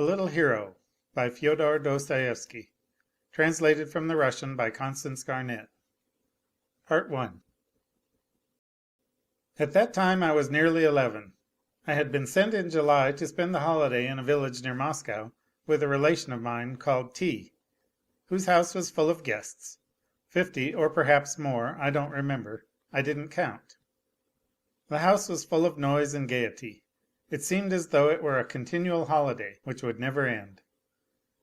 A Little Hero by Fyodor Dostoevsky. Translated from the Russian by Constance Garnett. Part 1. At that time I was nearly 11. I had been sent in July to spend the holiday in a village near Moscow with a relation of mine called T., whose house was full of guests. 50 or perhaps more, I don't remember, I didn't count. The house was full of noise and gaiety. It seemed as though it were a continual holiday which would never end.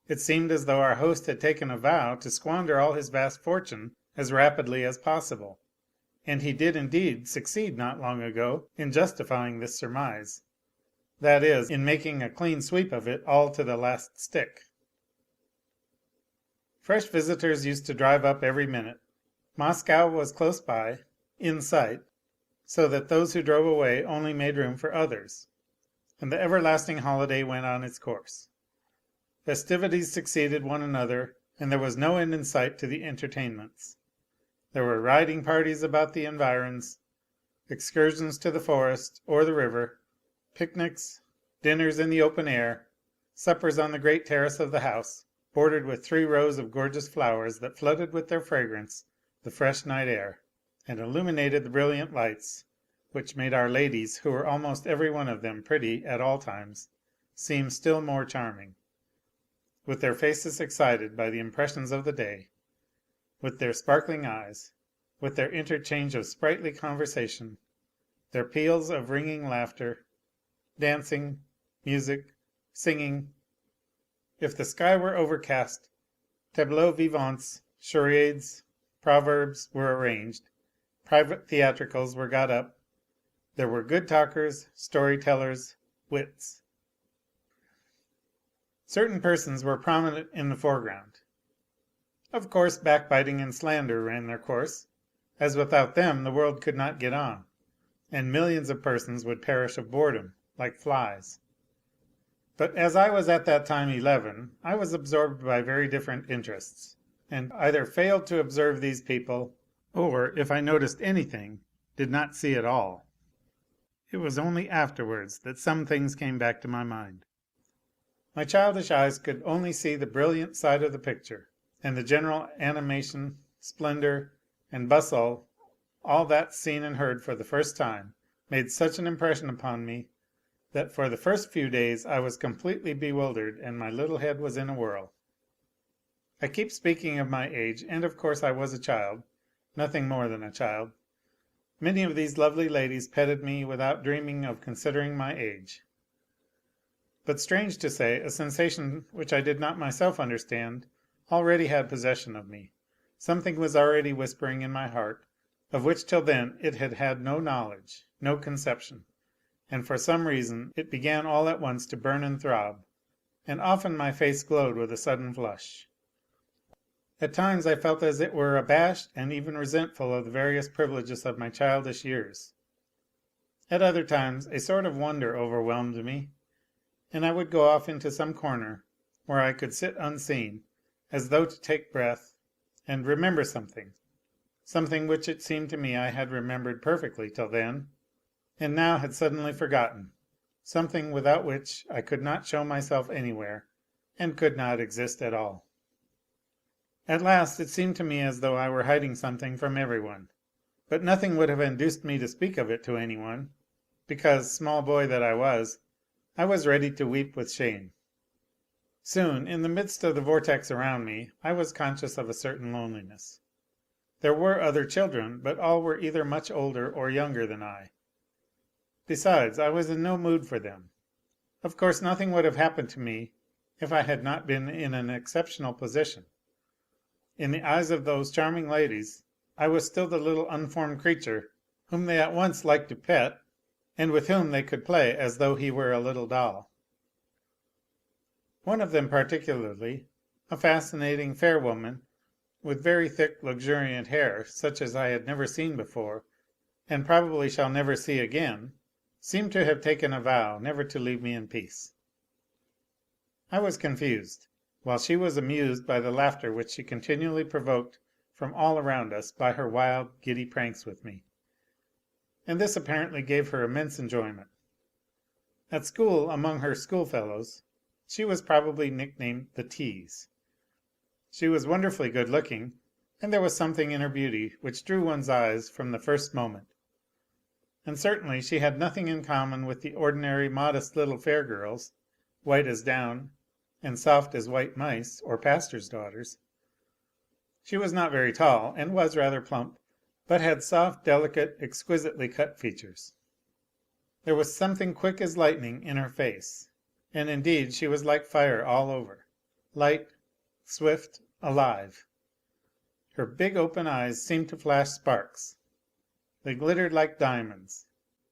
It seemed as though our host had taken a vow to squander all his vast fortune as rapidly as possible, and he did indeed succeed not long ago in justifying this surmise, that is, in making a clean sweep of it all to the last stick. Fresh visitors used to drive up every minute. Moscow was close by, in sight, so that those who drove away only made room for others, and the everlasting holiday went on its course. Festivities succeeded one another, and there was no end in sight to the entertainments. There were riding parties about the environs, excursions to the forest or the river, picnics, dinners in the open air, suppers on the great terrace of the house, bordered with 3 rows of gorgeous flowers that flooded with their fragrance the fresh night air, and illuminated the brilliant lights, which made our ladies, who were almost every one of them pretty at all times, seem still more charming, with their faces excited by the impressions of the day, with their sparkling eyes, with their interchange of sprightly conversation, their peals of ringing laughter, dancing, music, singing. If the sky were overcast, tableaux vivants, charades, proverbs were arranged, private theatricals were got up. There were good talkers, story-tellers, wits. Certain persons were prominent in the foreground. Of course, backbiting and slander ran their course, as without them the world could not get on, and millions of persons would perish of boredom, like flies. But as I was at that time 11, I was absorbed by very different interests, and either failed to observe these people, or, if I noticed anything, did not see at all. It was only afterwards that some things came back to my mind. My childish eyes could only see the brilliant side of the picture, and the general animation, splendour, and bustle, all that seen and heard for the first time, made such an impression upon me that for the first few days I was completely bewildered and my little head was in a whirl. I keep speaking of my age, and of course I was a child, nothing more than a child. Many of these lovely ladies petted me without dreaming of considering my age. But strange to say, a sensation which I did not myself understand already had possession of me. Something was already whispering in my heart, of which till then it had had no knowledge, no conception, and for some reason it began all at once to burn and throb, and often my face glowed with a sudden flush. At times I felt as it were abashed and even resentful of the various privileges of my childish years. At other times a sort of wonder overwhelmed me, and I would go off into some corner where I could sit unseen, as though to take breath, and remember something, something which it seemed to me I had remembered perfectly till then, and now had suddenly forgotten, something without which I could not show myself anywhere, and could not exist at all. At last it seemed to me as though I were hiding something from everyone, but nothing would have induced me to speak of it to anyone, because, small boy that I was ready to weep with shame. Soon, in the midst of the vortex around me, I was conscious of a certain loneliness. There were other children, but all were either much older or younger than I. Besides, I was in no mood for them. Of course nothing would have happened to me if I had not been in an exceptional position. In the eyes of those charming ladies I was still the little unformed creature whom they at once liked to pet, and with whom they could play as though he were a little doll. One of them particularly, a fascinating fair woman with very thick luxuriant hair such as I had never seen before and probably shall never see again, seemed to have taken a vow never to leave me in peace. I was confused, while she was amused by the laughter which she continually provoked from all around us by her wild, giddy pranks with me, and this apparently gave her immense enjoyment. At school, among her schoolfellows, She was probably nicknamed the Tease. She was wonderfully good looking, and there was something in her beauty which drew one's eyes from the first moment. And certainly she had nothing in common with the ordinary modest little fair girls, white as down and soft as white mice or pastors' daughters. She was not very tall, and was rather plump, but had soft, delicate, exquisitely cut features. There was something quick as lightning in her face, and indeed she was like fire all over, light, swift, alive. Her big open eyes seemed to flash sparks. They glittered like diamonds,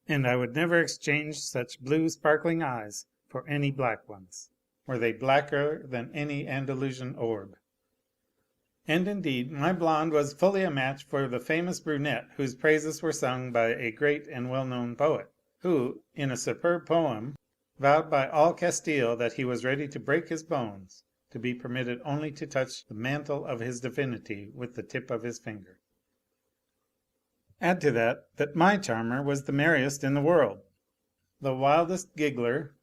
and I would never exchange such blue sparkling eyes for any black ones, were they blacker than any Andalusian orb. And indeed my blonde was fully a match for the famous brunette whose praises were sung by a great and well-known poet, who, in a superb poem, vowed by all Castile that he was ready to break his bones to be permitted only to touch the mantle of his divinity with the tip of his finger. Add to that my charmer was the merriest in the world, the wildest giggler,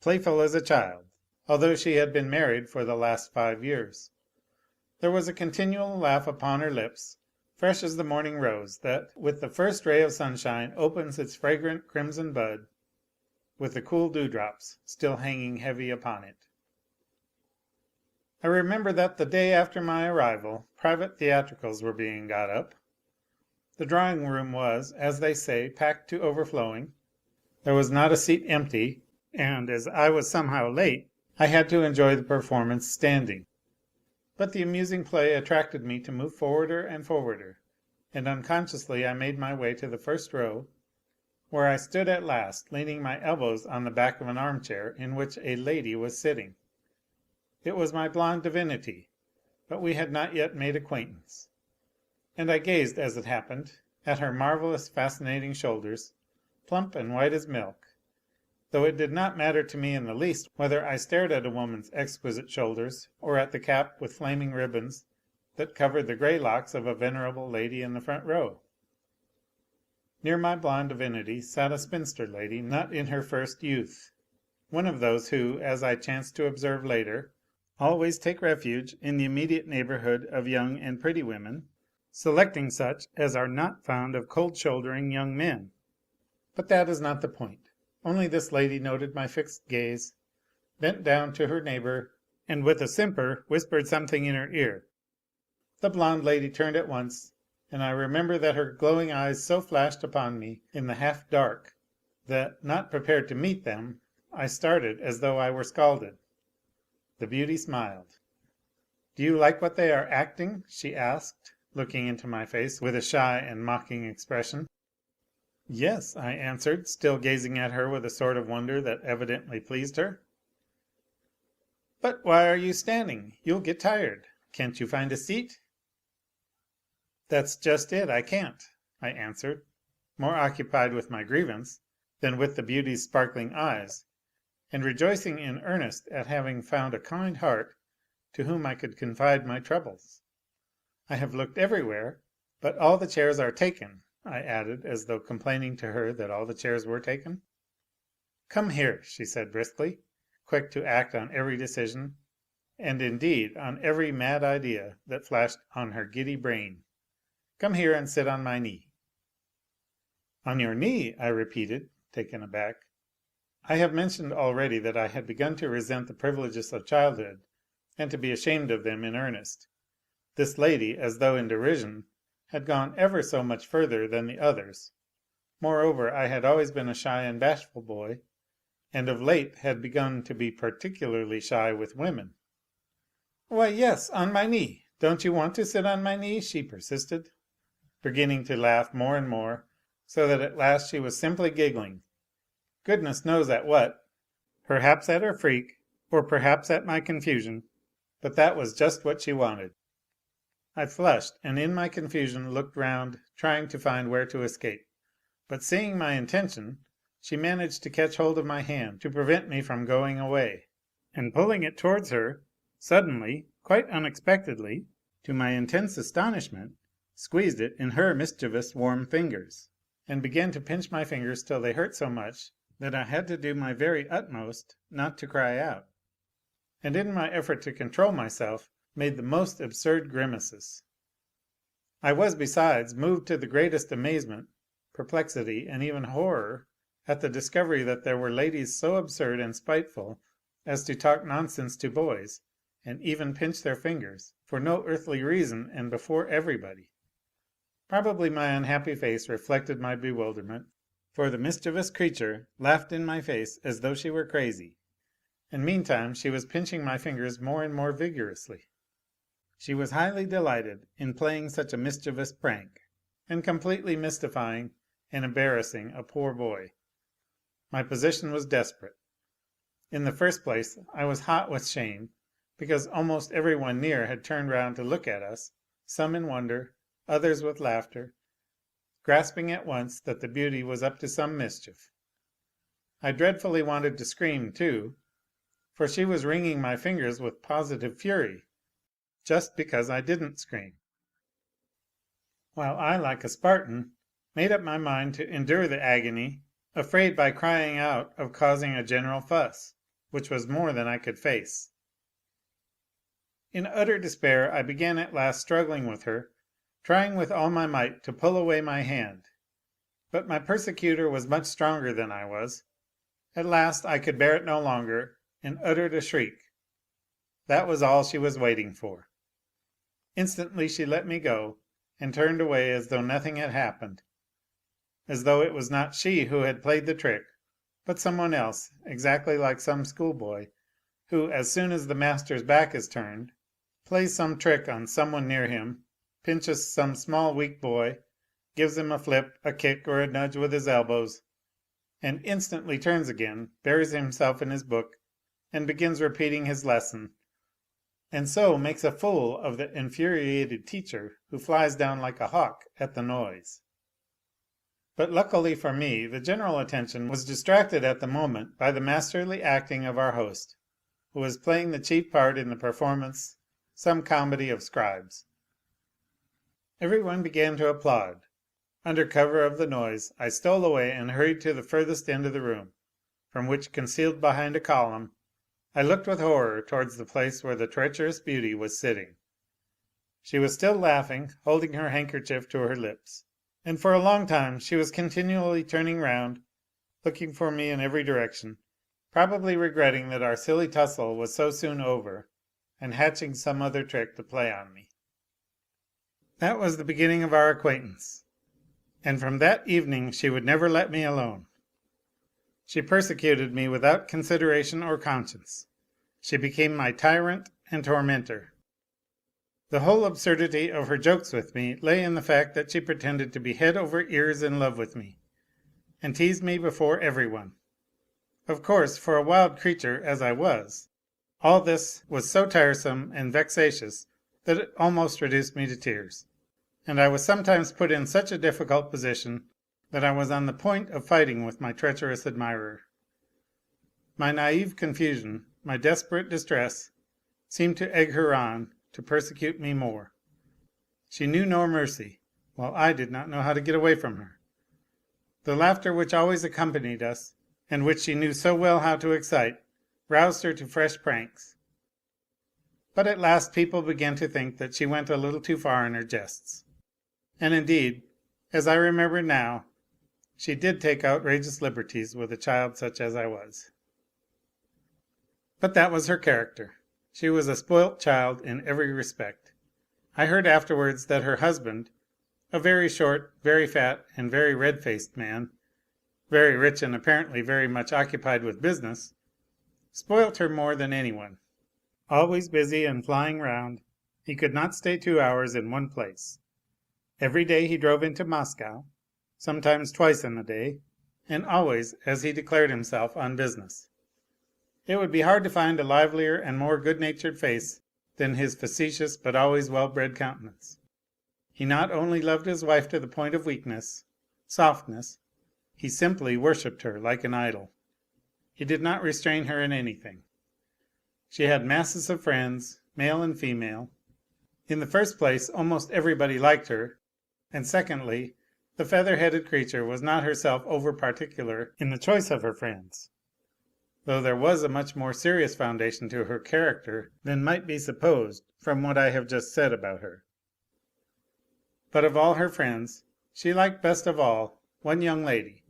playful as a child, although she had been married for the last 5 years. There was a continual laugh upon her lips, fresh as the morning rose that, with the first ray of sunshine, opens its fragrant crimson bud, with the cool dewdrops still hanging heavy upon it. I remember that the day after my arrival private theatricals were being got up. The drawing room was, as they say, packed to overflowing. There was not a seat empty, and as I was somehow late, I had to enjoy the performance standing. But the amusing play attracted me to move forwarder and forwarder, and unconsciously I made my way to the first row, where I stood at last, leaning my elbows on the back of an armchair in which a lady was sitting. It was my blonde divinity, but we had not yet made acquaintance, and I gazed, as it happened, at her marvellous fascinating shoulders, plump and white as milk, though it did not matter to me in the least whether I stared at a woman's exquisite shoulders or at the cap with flaming ribbons that covered the grey locks of a venerable lady in the front row. Near my blonde divinity sat a spinster lady not in her first youth, one of those who, as I chanced to observe later, always take refuge in the immediate neighbourhood of young and pretty women, selecting such as are not fond of cold-shouldering young men. But that is not the point. Only this lady noted my fixed gaze, bent down to her neighbour, and with a simper whispered something in her ear. The blonde lady turned at once, and I remember that her glowing eyes so flashed upon me in the half dark that, not prepared to meet them, I started as though I were scalded. The beauty smiled. "Do you like what they are acting?" she asked, looking into my face with a shy and mocking expression. "Yes," I answered, still gazing at her with a sort of wonder that evidently pleased her. "But why are you standing? You'll get tired. Can't you find a seat?" "That's just it, I can't," I answered, more occupied with my grievance than with the beauty's sparkling eyes, and rejoicing in earnest at having found a kind heart to whom I could confide my troubles. "I have looked everywhere, but all the chairs are taken," I added, as though complaining to her that all the chairs were taken. "Come here," she said briskly, quick to act on every decision, and indeed on every mad idea that flashed on her giddy brain. "Come here and sit on my knee." "On your knee?" I repeated, taken aback. I have mentioned already that I had begun to resent the privileges of childhood and to be ashamed of them in earnest. This lady, as though in derision, had gone ever so much further than the others. Moreover, I had always been a shy and bashful boy, and of late had begun to be particularly shy with women. "Why, yes, on my knee. Don't you want to sit on my knee?" she persisted, beginning to laugh more and more, so that at last she was simply giggling. Goodness knows at what, perhaps at her freak, or perhaps at my confusion, but that was just what she wanted. I flushed, and in my confusion looked round, trying to find where to escape. But seeing my intention, she managed to catch hold of my hand to prevent me from going away, and pulling it towards her, suddenly, quite unexpectedly, to my intense astonishment, squeezed it in her mischievous warm fingers, and began to pinch my fingers till they hurt so much that I had to do my very utmost not to cry out. and in my effort to control myself made the most absurd grimaces. I was besides moved to the greatest amazement, perplexity, and even horror at the discovery that there were ladies so absurd and spiteful as to talk nonsense to boys, and even pinch their fingers, for no earthly reason and before everybody. Probably my unhappy face reflected my bewilderment, for the mischievous creature laughed in my face as though she were crazy, and meantime she was pinching my fingers more and more vigorously. She was highly delighted in playing such a mischievous prank, and completely mystifying and embarrassing a poor boy. My position was desperate. In the first place, I was hot with shame, because almost every one near had turned round to look at us, some in wonder, others with laughter, grasping at once that the beauty was up to some mischief. I dreadfully wanted to scream too, for she was wringing my fingers with positive fury, just because I didn't scream, while I, like a Spartan, made up my mind to endure the agony, afraid by crying out of causing a general fuss, which was more than I could face. In utter despair I began at last struggling with her, trying with all my might to pull away my hand. But my persecutor was much stronger than I was. At last I could bear it no longer, and uttered a shriek. That was all she was waiting for. Instantly she let me go, and turned away as though nothing had happened, as though it was not she who had played the trick, but some one else, exactly like some schoolboy, who, as soon as the master's back is turned, plays some trick on some one near him, pinches some small weak boy, gives him a flip, a kick, or a nudge with his elbows, and instantly turns again, buries himself in his book, and begins repeating his lesson, and so makes a fool of the infuriated teacher, who flies down like a hawk at the noise. But luckily for me, the general attention was distracted at the moment by the masterly acting of our host, who was playing the chief part in the performance, some comedy of scribes. Every one began to applaud. Under cover of the noise, I stole away and hurried to the furthest end of the room, from which, concealed behind a column, I looked with horror towards the place where the treacherous beauty was sitting. She was still laughing, holding her handkerchief to her lips, and for a long time she was continually turning round, looking for me in every direction, probably regretting that our silly tussle was so soon over, and hatching some other trick to play on me. That was the beginning of our acquaintance, and from that evening she would never let me alone. She persecuted me without consideration or conscience. She became my tyrant and tormentor. The whole absurdity of her jokes with me lay in the fact that she pretended to be head over ears in love with me, and teased me before every one. Of course, for a wild creature as I was, all this was so tiresome and vexatious that it almost reduced me to tears, and I was sometimes put in such a difficult position that I was on the point of fighting with my treacherous admirer. My naive confusion, my desperate distress, seemed to egg her on to persecute me more. She knew no mercy, while I did not know how to get away from her. The laughter which always accompanied us, and which she knew so well how to excite, roused her to fresh pranks. But at last people began to think that she went a little too far in her jests. And indeed, as I remember now, she did take outrageous liberties with a child such as I was. But that was her character. She was a spoilt child in every respect. I heard afterwards that her husband, a very short, very fat, and very red-faced man, very rich and apparently very much occupied with business, spoilt her more than anyone. Always busy and flying round, he could not stay 2 hours in one place. Every day he drove into Moscow, sometimes twice in the day, and always, as he declared himself, on business. It would be hard to find a livelier and more good-natured face than his facetious but always well-bred countenance. He not only loved his wife to the point of weakness, softness, he simply worshipped her like an idol. He did not restrain her in anything. She had masses of friends, male and female. In the first place, almost everybody liked her, and secondly, the feather-headed creature was not herself over particular in the choice of her friends. though there was a much more serious foundation to her character than might be supposed from what I have just said about her. But of all her friends, she liked best of all one young lady,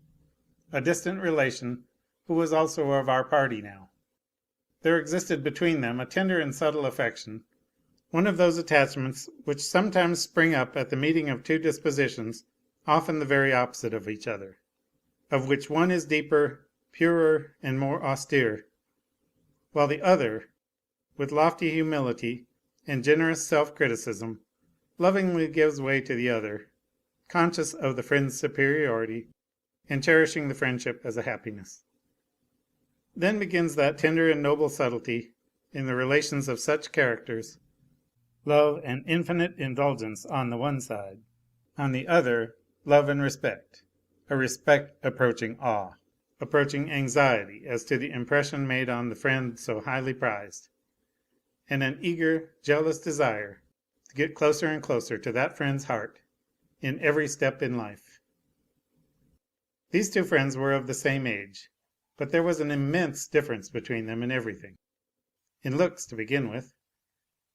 a distant relation who was also of our party now. There existed between them a tender and subtle affection, one of those attachments which sometimes spring up at the meeting of two dispositions often the very opposite of each other, of which one is deeper, purer, and more austere, while the other, with lofty humility and generous self-criticism, lovingly gives way to the other, conscious of the friend's superiority and cherishing the friendship as a happiness. Then begins that tender and noble subtlety in the relations of such characters, love and infinite indulgence on the one side, on the other love and respect, a respect approaching awe, approaching anxiety as to the impression made on the friend so highly prized, and an eager, jealous desire to get closer and closer to that friend's heart in every step in life. These two friends were of the same age, but there was an immense difference between them in everything. In looks, to begin with.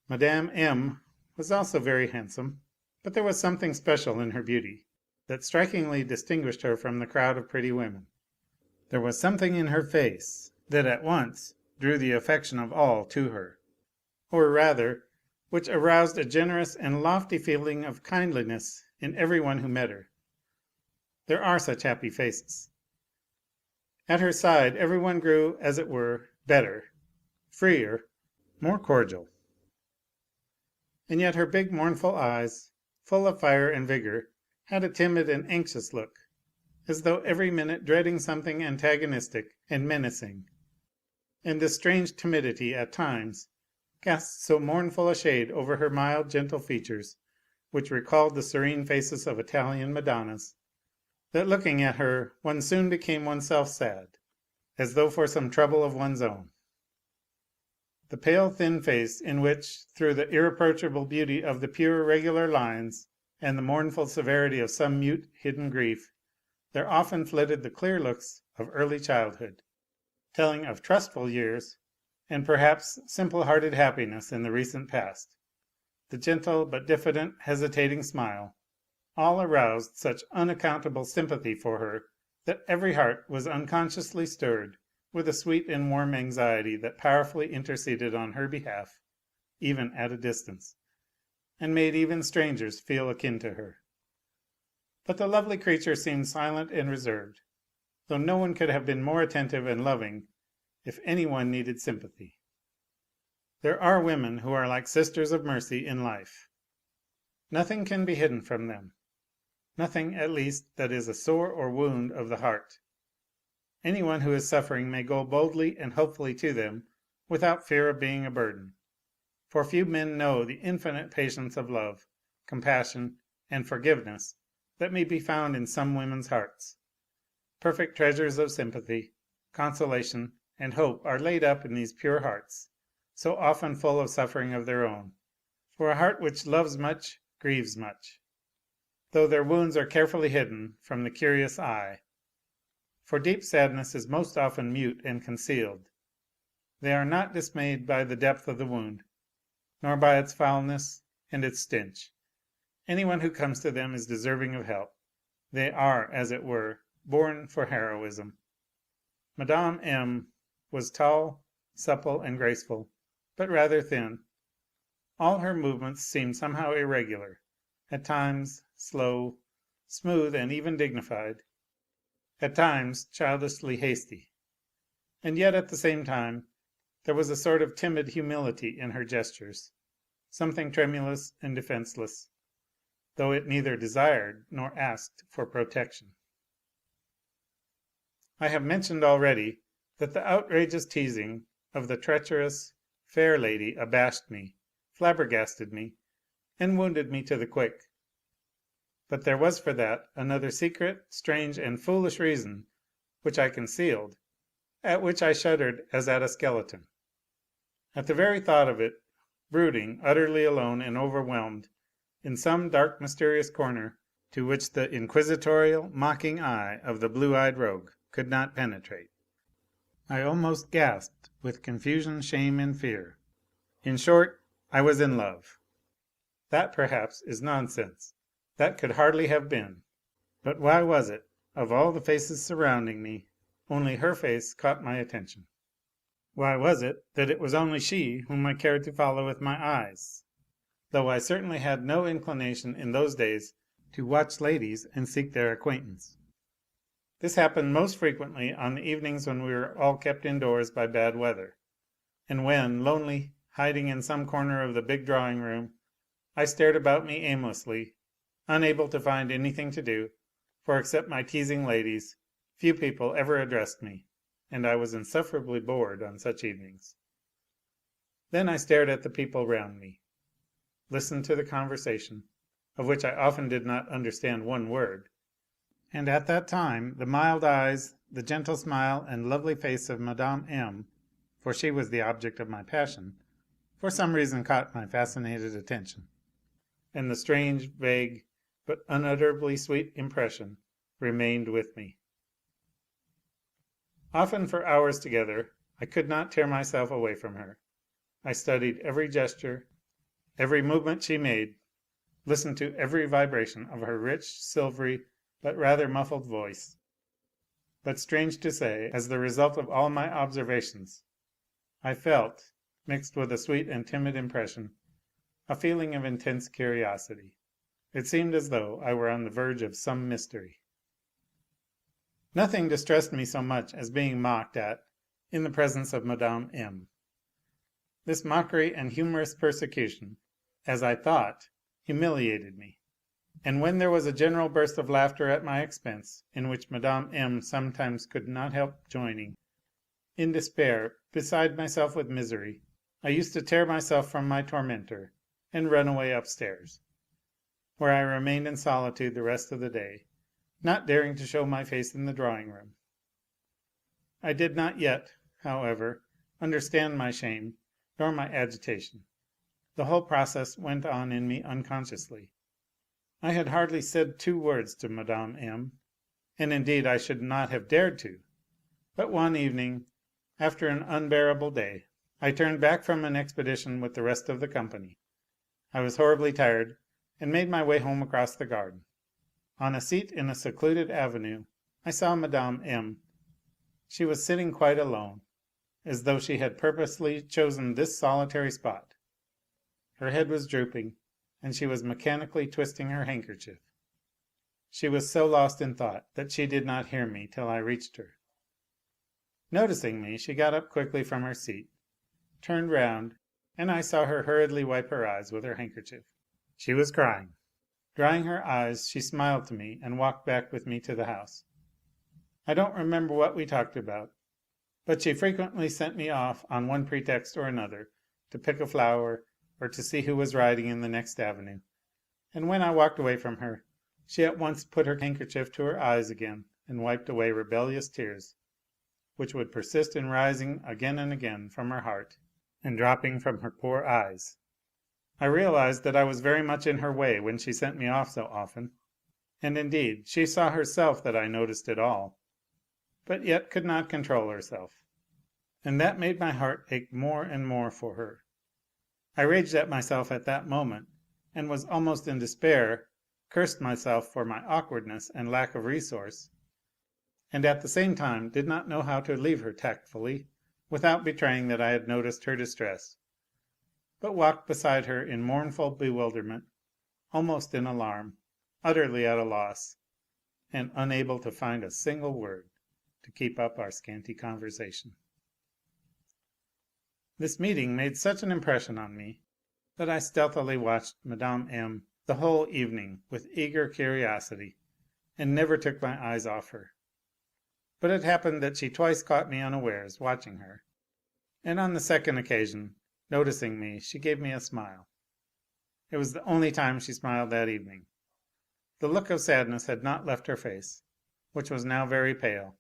Mme. M. was also very handsome, but there was something special in her beauty that strikingly distinguished her from the crowd of pretty women. There was something in her face that at once drew the affection of all to her, or rather, which aroused a generous and lofty feeling of kindliness in every one who met her. There are such happy faces. At her side every one grew, as it were, better, freer, more cordial. And yet her big mournful eyes, full of fire and vigor, had a timid and anxious look, as though every minute dreading something antagonistic and menacing, and this strange timidity at times cast so mournful a shade over her mild, gentle features, which recalled the serene faces of Italian Madonnas, that looking at her one soon became oneself sad, as though for some trouble of one's own. The pale, thin face in which, through the irreproachable beauty of the pure, regular lines and the mournful severity of some mute, hidden grief, there often flitted the clear looks of early childhood, telling of trustful years and perhaps simple-hearted happiness in the recent past. The gentle but diffident, hesitating smile, all aroused such unaccountable sympathy for her that every heart was unconsciously stirred with a sweet and warm anxiety that powerfully interceded on her behalf, even at a distance, and made even strangers feel akin to her. But the lovely creature seemed silent and reserved, though no one could have been more attentive and loving if any one needed sympathy. There are women who are like sisters of mercy in life. Nothing can be hidden from them, nothing, at least, that is a sore or wound of the heart. Any one who is suffering may go boldly and hopefully to them without fear of being a burden, for few men know the infinite patience of love, compassion, and forgiveness that may be found in some women's hearts. Perfect treasures of sympathy, consolation, and hope are laid up in these pure hearts, so often full of suffering of their own, for a heart which loves much grieves much, though their wounds are carefully hidden from the curious eye. For deep sadness is most often mute and concealed. They are not dismayed by the depth of the wound, nor by its foulness and its stench. Anyone who comes to them is deserving of help. They are, as it were, born for heroism. Mme. M. was tall, supple, and graceful, but rather thin. All her movements seemed somehow irregular, at times slow, smooth, and even dignified, at times childishly hasty. And yet at the same time there was a sort of timid humility in her gestures, something tremulous and defenceless, though it neither desired nor asked for protection. I have mentioned already that the outrageous teasing of the treacherous, fair lady abashed me, flabbergasted me, and wounded me to the quick. But there was for that another secret, strange, and foolish reason which I concealed, at which I shuddered as at a skeleton. At the very thought of it, brooding, utterly alone and overwhelmed, in some dark mysterious corner to which the inquisitorial, mocking eye of the blue eyed rogue could not penetrate. I almost gasped with confusion, shame, and fear. In short, I was in love. That, perhaps, is nonsense. That could hardly have been. But why was it, of all the faces surrounding me, only her face caught my attention? Why was it that it was only she whom I cared to follow with my eyes, though I certainly had no inclination in those days to watch ladies and seek their acquaintance? This happened most frequently on the evenings when we were all kept indoors by bad weather, and when, lonely, hiding in some corner of the big drawing room, I stared about me aimlessly, unable to find anything to do, for except my teasing ladies, few people ever addressed me, and I was insufferably bored on such evenings. Then I stared at the people round me, listened to the conversation, of which I often did not understand one word, and at that time the mild eyes, the gentle smile and lovely face of Mme. M., for she was the object of my passion, for some reason caught my fascinated attention, and the strange, vague, but unutterably sweet impression remained with me. Often for hours together I could not tear myself away from her. I studied every gesture, every movement she made, listened to every vibration of her rich, silvery, but rather muffled voice. But strange to say, as the result of all my observations, I felt, mixed with a sweet and timid impression, a feeling of intense curiosity. It seemed as though I were on the verge of some mystery. Nothing distressed me so much as being mocked at in the presence of Mme. M. This mockery and humorous persecution, as I thought, humiliated me, and when there was a general burst of laughter at my expense, in which Mme. M. sometimes could not help joining, in despair, beside myself with misery, I used to tear myself from my tormentor and run away upstairs, where I remained in solitude the rest of the day, not daring to show my face in the drawing room. I did not yet, however, understand my shame nor my agitation. The whole process went on in me unconsciously. I had hardly said 2 words to Mme. M., and indeed I should not have dared to, but one evening, after an unbearable day, I turned back from an expedition with the rest of the company. I was horribly tired, and made my way home across the garden. On a seat in a secluded avenue I saw Mme. M. She was sitting quite alone, as though she had purposely chosen this solitary spot. Her head was drooping, and she was mechanically twisting her handkerchief. She was so lost in thought that she did not hear me till I reached her. Noticing me, she got up quickly from her seat, turned round, and I saw her hurriedly wipe her eyes with her handkerchief. She was crying. Drying her eyes, she smiled to me and walked back with me to the house. I don't remember what we talked about, but she frequently sent me off on one pretext or another to pick a flower or to see who was riding in the next avenue, and when I walked away from her, she at once put her handkerchief to her eyes again and wiped away rebellious tears, which would persist in rising again and again from her heart and dropping from her poor eyes. I realized that I was very much in her way when she sent me off so often, and indeed she saw herself that I noticed it all, but yet could not control herself, and that made my heart ache more and more for her. I raged at myself at that moment, and was almost in despair, cursed myself for my awkwardness and lack of resource, and at the same time did not know how to leave her tactfully without betraying that I had noticed her distress, but walked beside her in mournful bewilderment, almost in alarm, utterly at a loss, and unable to find a single word to keep up our scanty conversation. This meeting made such an impression on me that I stealthily watched Mme. M. the whole evening with eager curiosity, and never took my eyes off her. But it happened that she twice caught me unawares watching her, and on the second occasion, noticing me, she gave me a smile. It was the only time she smiled that evening. The look of sadness had not left her face, which was now very pale.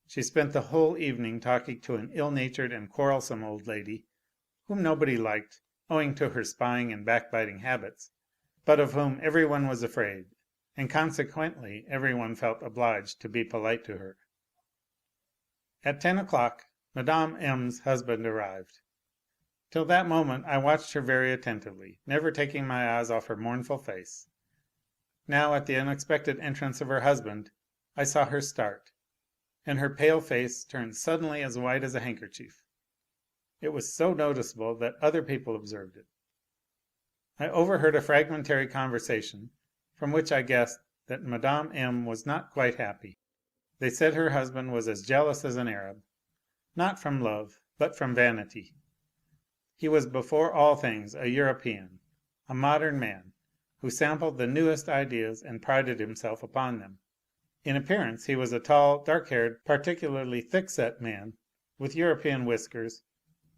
She spent the whole evening talking to an ill-natured and quarrelsome old lady, whom nobody liked, owing to her spying and backbiting habits, but of whom every one was afraid, and consequently every one felt obliged to be polite to her. At 10 o'clock, Madame M.'s husband arrived. Till that moment I watched her very attentively, never taking my eyes off her mournful face. Now, at the unexpected entrance of her husband, I saw her start, and her pale face turned suddenly as white as a handkerchief. It was so noticeable that other people observed it. I overheard a fragmentary conversation, from which I guessed that Madame M. was not quite happy. They said her husband was as jealous as an Arab, not from love, but from vanity. He was before all things a European, a modern man, who sampled the newest ideas and prided himself upon them. In appearance he was a tall, dark-haired, particularly thick-set man, with European whiskers,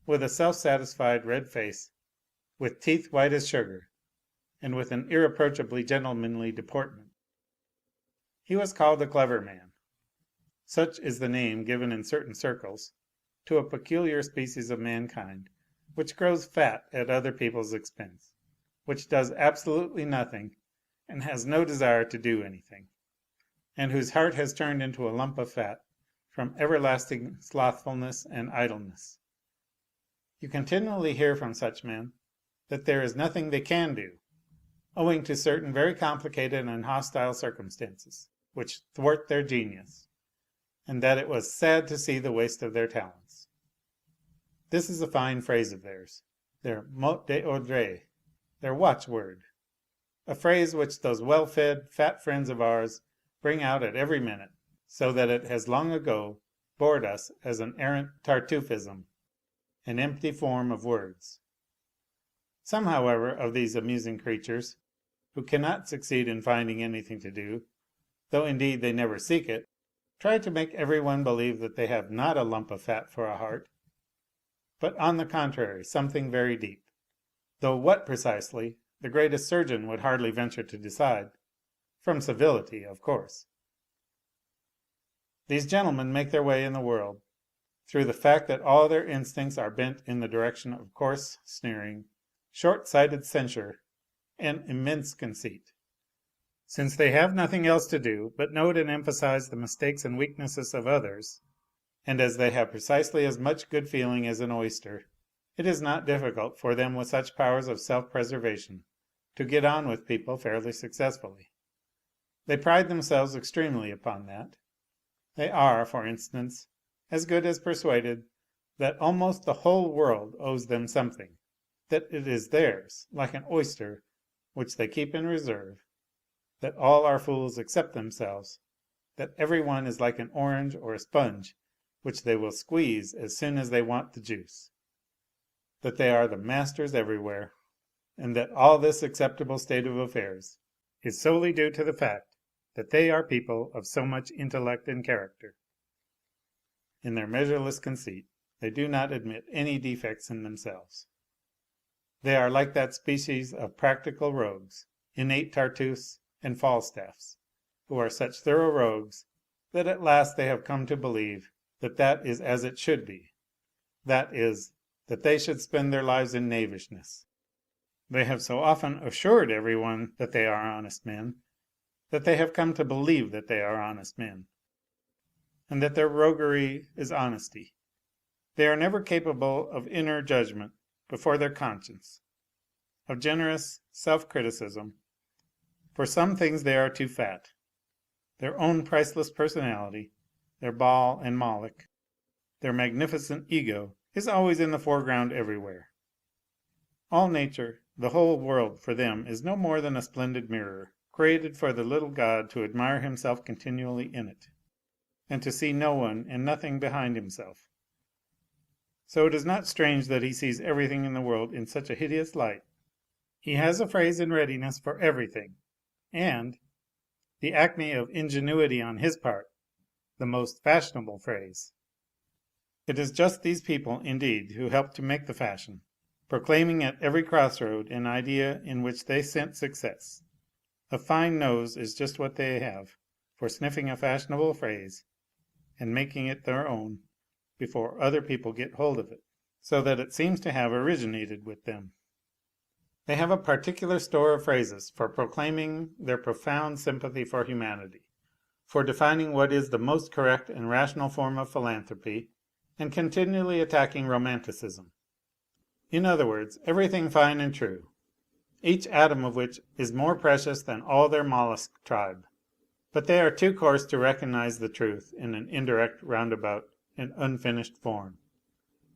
with a self-satisfied red face, with teeth white as sugar, and with an irreproachably gentlemanly deportment. He was called a clever man. Such is the name given in certain circles to a peculiar species of mankind which grows fat at other people's expense, which does absolutely nothing and has no desire to do anything, and whose heart has turned into a lump of fat from everlasting slothfulness and idleness. You continually hear from such men that there is nothing they can do, owing to certain very complicated and hostile circumstances which thwart their genius, and that it was sad to see the waste of their talents. This is a fine phrase of theirs, their mot d'ordre, their watchword, a phrase which those well-fed, fat friends of ours bring out at every minute, so that it has long ago bored us as an arrant Tartuffism, an empty form of words. Some, however, of these amusing creatures, who cannot succeed in finding anything to do, though indeed they never seek it, try to make every one believe that they have not a lump of fat for a heart, but on the contrary something very deep, though what precisely the greatest surgeon would hardly venture to decide, from civility, of course. These gentlemen make their way in the world through the fact that all their instincts are bent in the direction of coarse sneering, short-sighted censure, and immense conceit. Since they have nothing else to do but note and emphasize the mistakes and weaknesses of others, and as they have precisely as much good feeling as an oyster, it is not difficult for them with such powers of self-preservation to get on with people fairly successfully. They pride themselves extremely upon that. They are, for instance, as good as persuaded that almost the whole world owes them something, that it is theirs, like an oyster which they keep in reserve, that all are fools except themselves, that every one is like an orange or a sponge which they will squeeze as soon as they want the juice, that they are the masters everywhere, and that all this acceptable state of affairs is solely due to the fact that they are people of so much intellect and character. In their measureless conceit, they do not admit any defects in themselves. They are like that species of practical rogues, innate Tartuffes and Falstaffs, who are such thorough rogues that at last they have come to believe that that is as it should be, that is, that they should spend their lives in knavishness. They have so often assured every one that they are honest men, that they have come to believe that they are honest men, and that their roguery is honesty. They are never capable of inner judgment before their conscience, of generous self-criticism. For some things they are too fat. Their own priceless personality, their Baal and Moloch, their magnificent ego, is always in the foreground everywhere. All nature, the whole world for them is no more than a splendid mirror, created for the little god to admire himself continually in it, and to see no one and nothing behind himself. So it is not strange that he sees everything in the world in such a hideous light. He has a phrase in readiness for everything, and, the acme of ingenuity on his part, the most fashionable phrase. It is just these people, indeed, who help to make the fashion, proclaiming at every crossroad an idea in which they scent success. A fine nose is just what they have for sniffing a fashionable phrase and making it their own before other people get hold of it, so that it seems to have originated with them. They have a particular store of phrases for proclaiming their profound sympathy for humanity, for defining what is the most correct and rational form of philanthropy, and continually attacking romanticism. In other words, everything fine and true, each atom of which is more precious than all their mollusk tribe. But they are too coarse to recognize the truth in an indirect, roundabout, and unfinished form,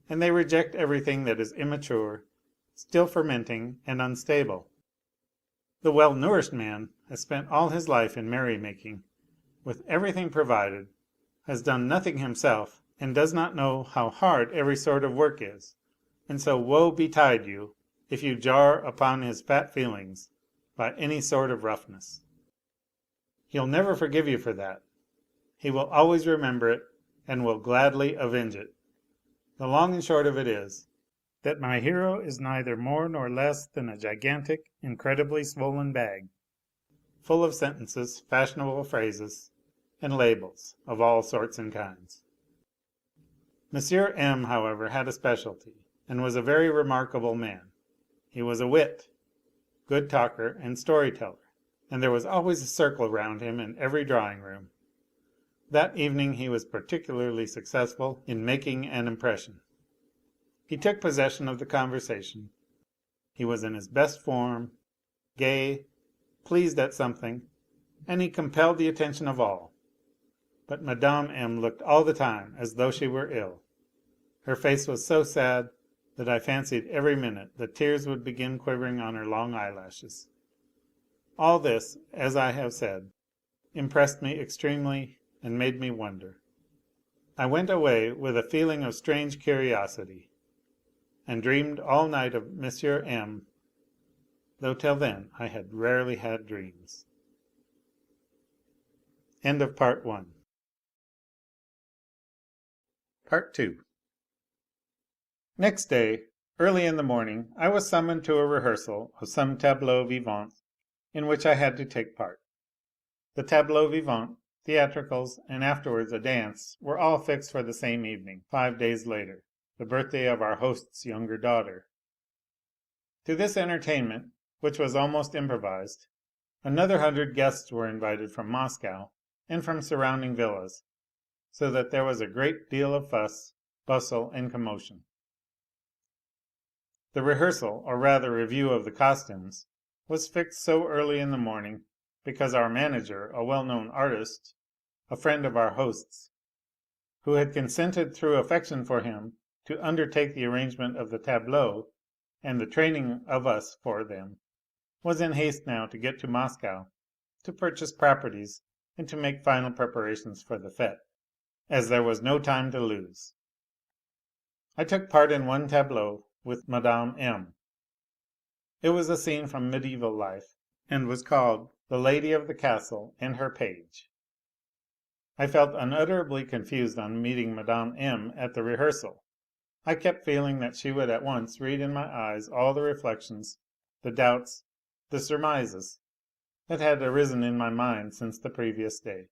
and they reject everything that is immature, still fermenting, and unstable. The well-nourished man has spent all his life in merry-making, with everything provided, has done nothing himself, and does not know how hard every sort of work is, and so woe betide you if you jar upon his fat feelings by any sort of roughness. He'll never forgive you for that. He will always remember it and will gladly avenge it. The long and short of it is, that my hero is neither more nor less than a gigantic, incredibly swollen bag, full of sentences, fashionable phrases, and labels of all sorts and kinds. M. M., however, had a specialty, and was a very remarkable man. He was a wit, good talker and story-teller, and there was always a circle round him in every drawing-room. That evening he was particularly successful in making an impression. He took possession of the conversation. He was in his best form, gay, pleased at something, and he compelled the attention of all. But Mme. M. looked all the time as though she were ill. Her face was so sad that I fancied every minute the tears would begin quivering on her long eyelashes. All this, as I have said, impressed me extremely and made me wonder. I went away with a feeling of strange curiosity, and dreamed all night of M. M., though till then I had rarely had dreams. End of Part 1. Part 2. Next day, early in the morning, I was summoned to a rehearsal of some tableau vivant in which I had to take part. The tableau vivant, theatricals, and afterwards a dance were all fixed for the same evening, 5 days later, the birthday of our host's younger daughter. To this entertainment, which was almost improvised, another 100 guests were invited from Moscow and from surrounding villas, so that there was a great deal of fuss, bustle, and commotion. The rehearsal, or rather review of the costumes, was fixed so early in the morning because our manager, a well-known artist, a friend of our host's, who had consented through affection for him to undertake the arrangement of the tableaux and the training of us for them, was in haste now to get to Moscow to purchase properties and to make final preparations for the fete, as there was no time to lose. I took part in one tableau with Mme. M. It was a scene from medieval life, and was called The Lady of the Castle and Her Page. I felt unutterably confused on meeting Mme. M. at the rehearsal. I kept feeling that she would at once read in my eyes all the reflections, the doubts, the surmises that had arisen in my mind since the previous day.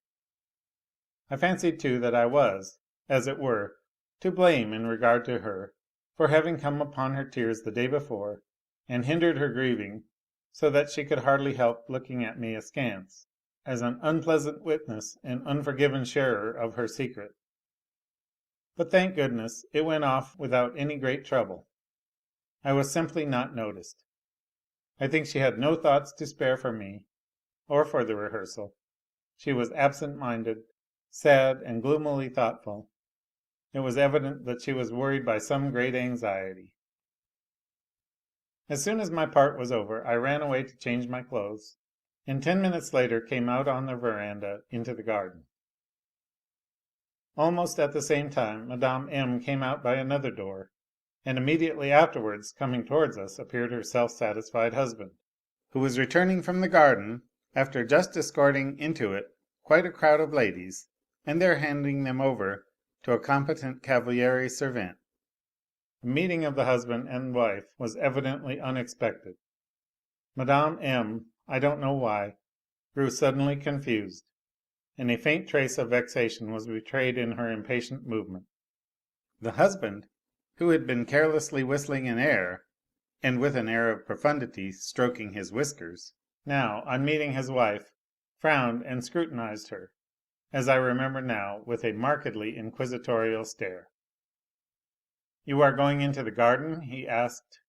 I fancied too that I was, as it were, to blame in regard to her for having come upon her tears the day before and hindered her grieving, so that she could hardly help looking at me askance, as an unpleasant witness and unforgiven sharer of her secret. But thank goodness it went off without any great trouble. I was simply not noticed. I think she had no thoughts to spare for me or for the rehearsal. She was absent-minded, sad, and gloomily thoughtful. It was evident that she was worried by some great anxiety. As soon as my part was over, I ran away to change my clothes, and 10 minutes later came out on the veranda into the garden. Almost at the same time Mme. M. came out by another door, and immediately afterwards coming towards us appeared her self-satisfied husband, who was returning from the garden after just escorting into it quite a crowd of ladies and there handing them over to a competent cavaliere servente. The meeting of the husband and wife was evidently unexpected. Mme. M., I don't know why, grew suddenly confused, and a faint trace of vexation was betrayed in her impatient movement. The husband, who had been carelessly whistling an air, and with an air of profundity stroking his whiskers, now, on meeting his wife, frowned and scrutinized her. as I remember now, with a markedly inquisitorial stare. "You are going into the garden?" he asked,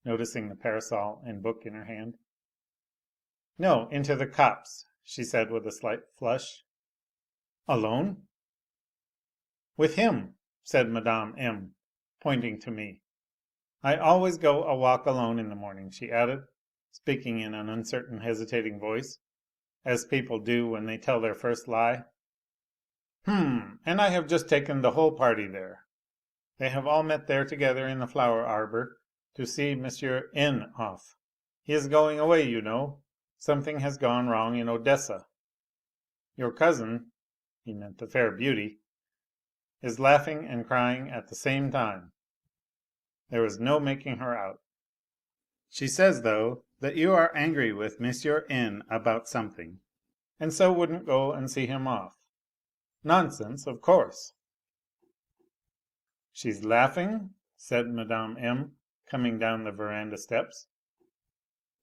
noticing the parasol and book in her hand. "No, into the copse," she said with a slight flush. "Alone?" "With him," said Mme. M., pointing to me. "I always go a walk alone in the morning," she added, speaking in an uncertain, hesitating voice, as people do when they tell their first lie. "H'm! And I have just taken the whole party there. They have all met there together in the flower arbour to see M. N. off. He is going away, you know. Something has gone wrong in Odessa. Your cousin" he meant the fair beauty "is laughing and crying at the same time. There is no making her out. She says, though, that you are angry with M. N. about something, and so wouldn't go and see him off. Nonsense, of course." "She's laughing?" said Mme. M., coming down the veranda steps.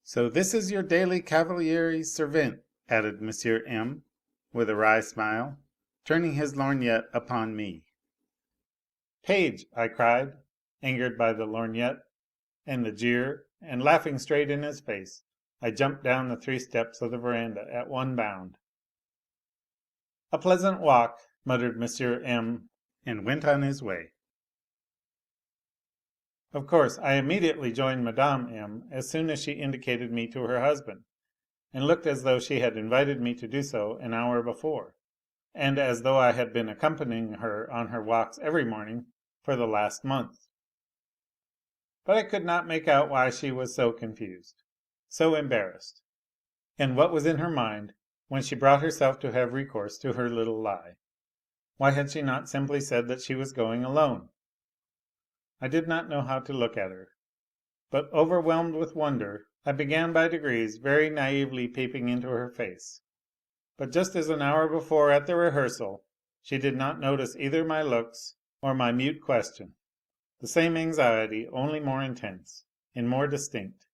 "So this is your daily cavaliere servente," added M. M., with a wry smile, turning his lorgnette upon me. "Page!" I cried, angered by the lorgnette and the jeer, and laughing straight in his face, I jumped down the 3 steps of the veranda at one bound. "A pleasant walk," muttered M. M., and went on his way. Of course, I immediately joined Mme. M. as soon as she indicated me to her husband, and looked as though she had invited me to do so an hour before, and as though I had been accompanying her on her walks every morning for the last month. But I could not make out why she was so confused, so embarrassed, and what was in her mind when she brought herself to have recourse to her little lie. Why had she not simply said that she was going alone? I did not know how to look at her, but overwhelmed with wonder, I began by degrees very naively peeping into her face. But just as an hour before at the rehearsal she did not notice either my looks or my mute question, the same anxiety, only more intense and more distinct,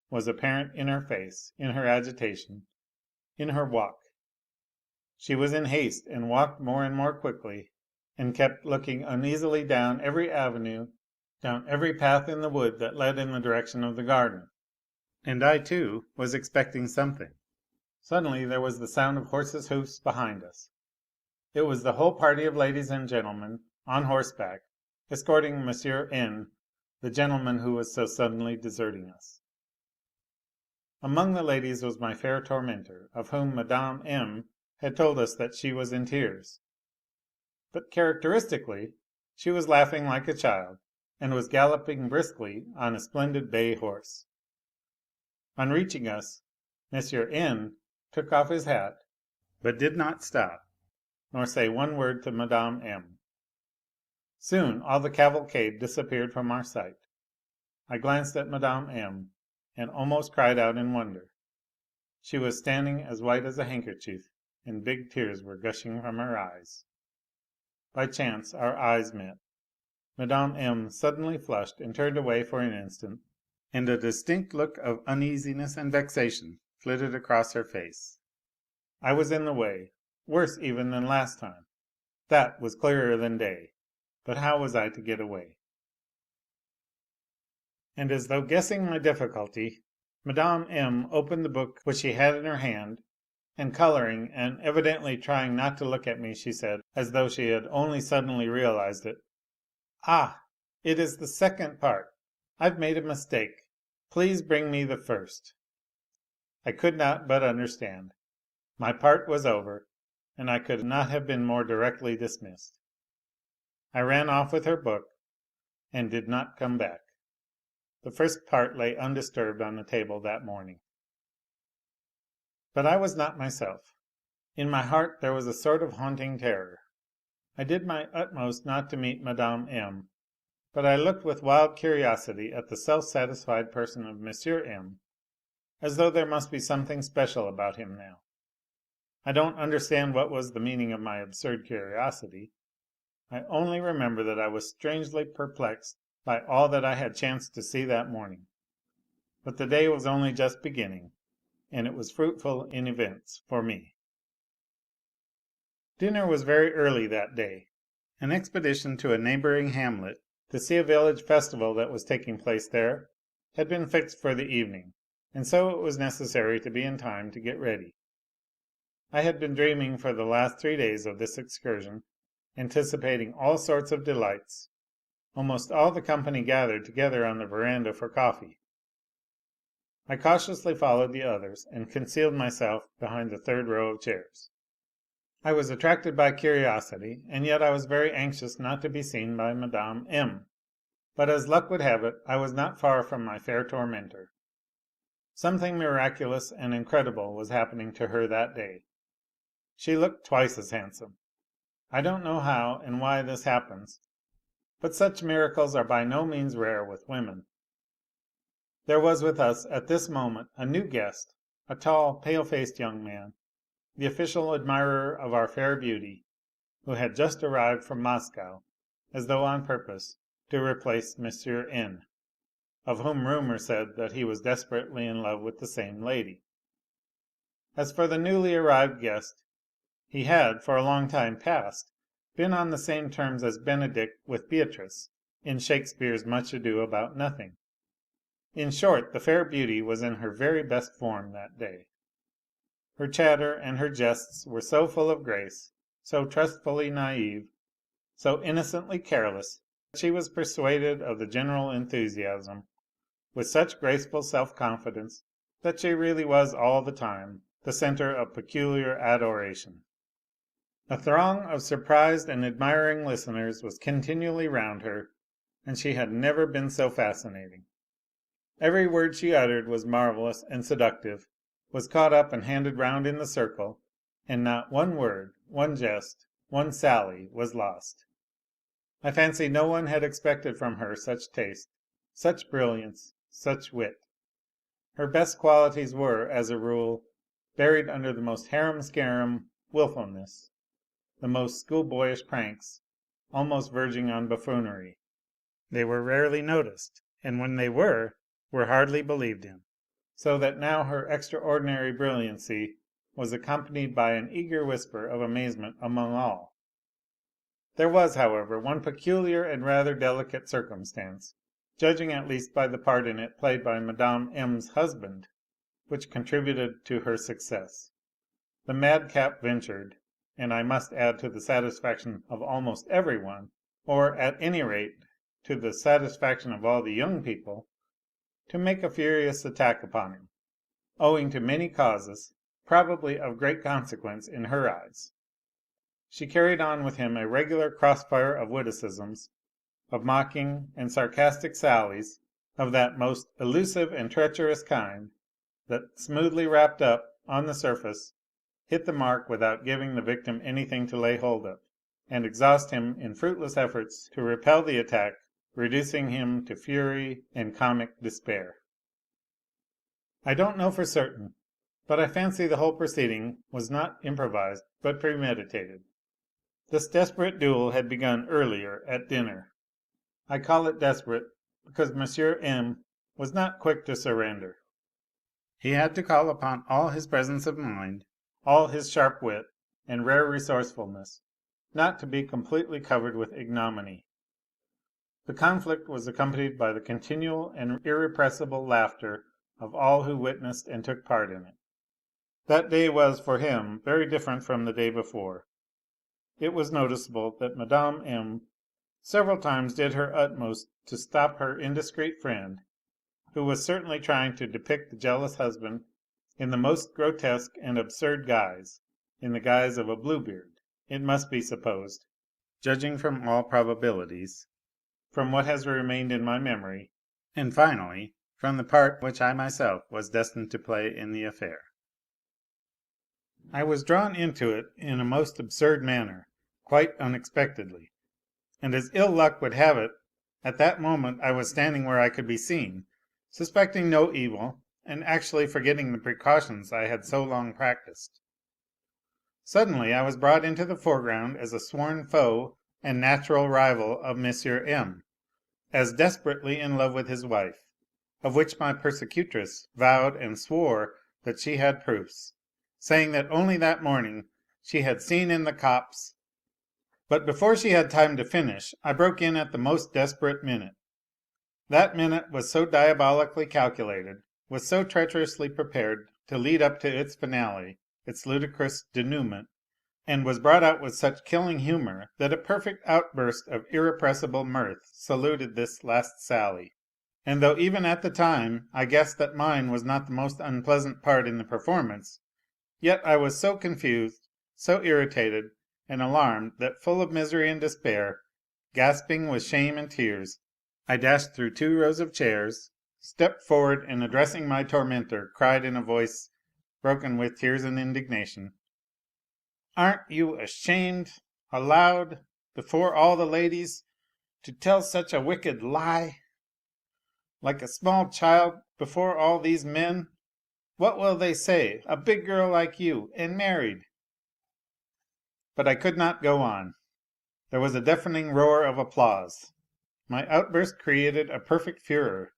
was apparent in her face, in her agitation, in her walk. She was in haste and walked more and more quickly, and kept looking uneasily down every avenue, down every path in the wood that led in the direction of the garden. And I, too, was expecting something. Suddenly there was the sound of horses' hoofs behind us. It was the whole party of ladies and gentlemen, on horseback, escorting M. N., the gentleman who was so suddenly deserting us. Among the ladies was my fair tormentor, of whom Mme. M. had told us that she was in tears. But characteristically she was laughing like a child, and was galloping briskly on a splendid bay horse. On reaching us, M. N. took off his hat, but did not stop, nor say one word to Mme. M. Soon all the cavalcade disappeared from our sight. I glanced at Mme. M. and almost cried out in wonder. She was standing as white as a handkerchief, and big tears were gushing from her eyes. By chance our eyes met. Mme. M. suddenly flushed and turned away for an instant, and a distinct look of uneasiness and vexation flitted across her face. I was in the way, worse even than last time. That was clearer than day. But how was I to get away? And as though guessing my difficulty, Mme. M. opened the book which she had in her hand, and colouring and evidently trying not to look at me, she said, as though she had only suddenly realized it: "Ah! It is the second part. I've made a mistake. Please bring me the first." I could not but understand. My part was over, and I could not have been more directly dismissed. I ran off with her book, and did not come back. The first part lay undisturbed on the table that morning. But I was not myself. In my heart there was a sort of haunting terror. I did my utmost not to meet Mme. M., but I looked with wild curiosity at the self satisfied person of M. M., as though there must be something special about him now. I don't understand what was the meaning of my absurd curiosity. I only remember that I was strangely perplexed by all that I had chanced to see that morning. But the day was only just beginning, and it was fruitful in events for me. Dinner was very early that day. An expedition to a neighbouring hamlet to see a village festival that was taking place there had been fixed for the evening, and so it was necessary to be in time to get ready. I had been dreaming for the last 3 days of this excursion, anticipating all sorts of delights, almost all the company gathered together on the verandah for coffee. I cautiously followed the others and concealed myself behind the third row of chairs. I was attracted by curiosity, and yet I was very anxious not to be seen by Mme. M. But as luck would have it, I was not far from my fair tormentor. Something miraculous and incredible was happening to her that day. She looked twice as handsome. I don't know how and why this happens, but such miracles are by no means rare with women. There was with us at this moment a new guest, a tall, pale-faced young man, the official admirer of our fair beauty, who had just arrived from Moscow, as though on purpose to replace M. N., of whom rumour said that he was desperately in love with the same lady. As for the newly arrived guest, he had, for a long time past, been on the same terms as Benedick with Beatrice in Shakespeare's Much Ado About Nothing. In short, the fair beauty was in her very best form that day. Her chatter and her jests were so full of grace, so trustfully naive, so innocently careless, that she was persuaded of the general enthusiasm with such graceful self-confidence that she really was all the time the centre of peculiar adoration. A throng of surprised and admiring listeners was continually round her, and she had never been so fascinating. Every word she uttered was marvellous and seductive, was caught up and handed round in the circle, and not one word, one jest, one sally was lost. I fancy no one had expected from her such taste, such brilliance, such wit. Her best qualities were, as a rule, buried under the most harum-scarum wilfulness, the most schoolboyish pranks, almost verging on buffoonery. They were rarely noticed, and when they were hardly believed in, so that now her extraordinary brilliancy was accompanied by an eager whisper of amazement among all. There was, however, one peculiar and rather delicate circumstance, judging at least by the part in it played by Mme. M.'s husband, which contributed to her success. The madcap ventured, and I must add to the satisfaction of almost everyone, or at any rate to the satisfaction of all the young people, to make a furious attack upon him, owing to many causes, probably of great consequence in her eyes. She carried on with him a regular crossfire of witticisms, of mocking and sarcastic sallies of that most elusive and treacherous kind that, smoothly wrapped up on the surface, hit the mark without giving the victim anything to lay hold of, and exhaust him in fruitless efforts to repel the attack, reducing him to fury and comic despair. I don't know for certain, but I fancy the whole proceeding was not improvised but premeditated. This desperate duel had begun earlier, at dinner. I call it desperate because M. M. was not quick to surrender. He had to call upon all his presence of mind, all his sharp wit and rare resourcefulness, not to be completely covered with ignominy. The conflict was accompanied by the continual and irrepressible laughter of all who witnessed and took part in it. That day was, for him, very different from the day before. It was noticeable that Mme. M. several times did her utmost to stop her indiscreet friend, who was certainly trying to depict the jealous husband in the most grotesque and absurd guise, in the guise of a Bluebeard, it must be supposed, judging from all probabilities, from what has remained in my memory, and finally from the part which I myself was destined to play in the affair. I was drawn into it in a most absurd manner, quite unexpectedly, and as ill luck would have it, at that moment I was standing where I could be seen, suspecting no evil, and actually forgetting the precautions I had so long practised. Suddenly I was brought into the foreground as a sworn foe and natural rival of M. M., as desperately in love with his wife, of which my persecutress vowed and swore that she had proofs, saying that only that morning she had seen in the copse. But before she had time to finish, I broke in at the most desperate minute. That minute was so diabolically calculated, was so treacherously prepared to lead up to its finale, its ludicrous denouement, and was brought out with such killing humour, that a perfect outburst of irrepressible mirth saluted this last sally. And though even at the time I guessed that mine was not the most unpleasant part in the performance, yet I was so confused, so irritated and alarmed that, full of misery and despair, gasping with shame and tears, I dashed through 2 rows of chairs, stepped forward, and addressing my tormentor, cried in a voice broken with tears and indignation: "Aren't you ashamed, aloud, before all the ladies, to tell such a wicked lie? Like a small child, before all these men? What will they say, a big girl like you, and married?" But I could not go on. There was a deafening roar of applause. My outburst created a perfect furor.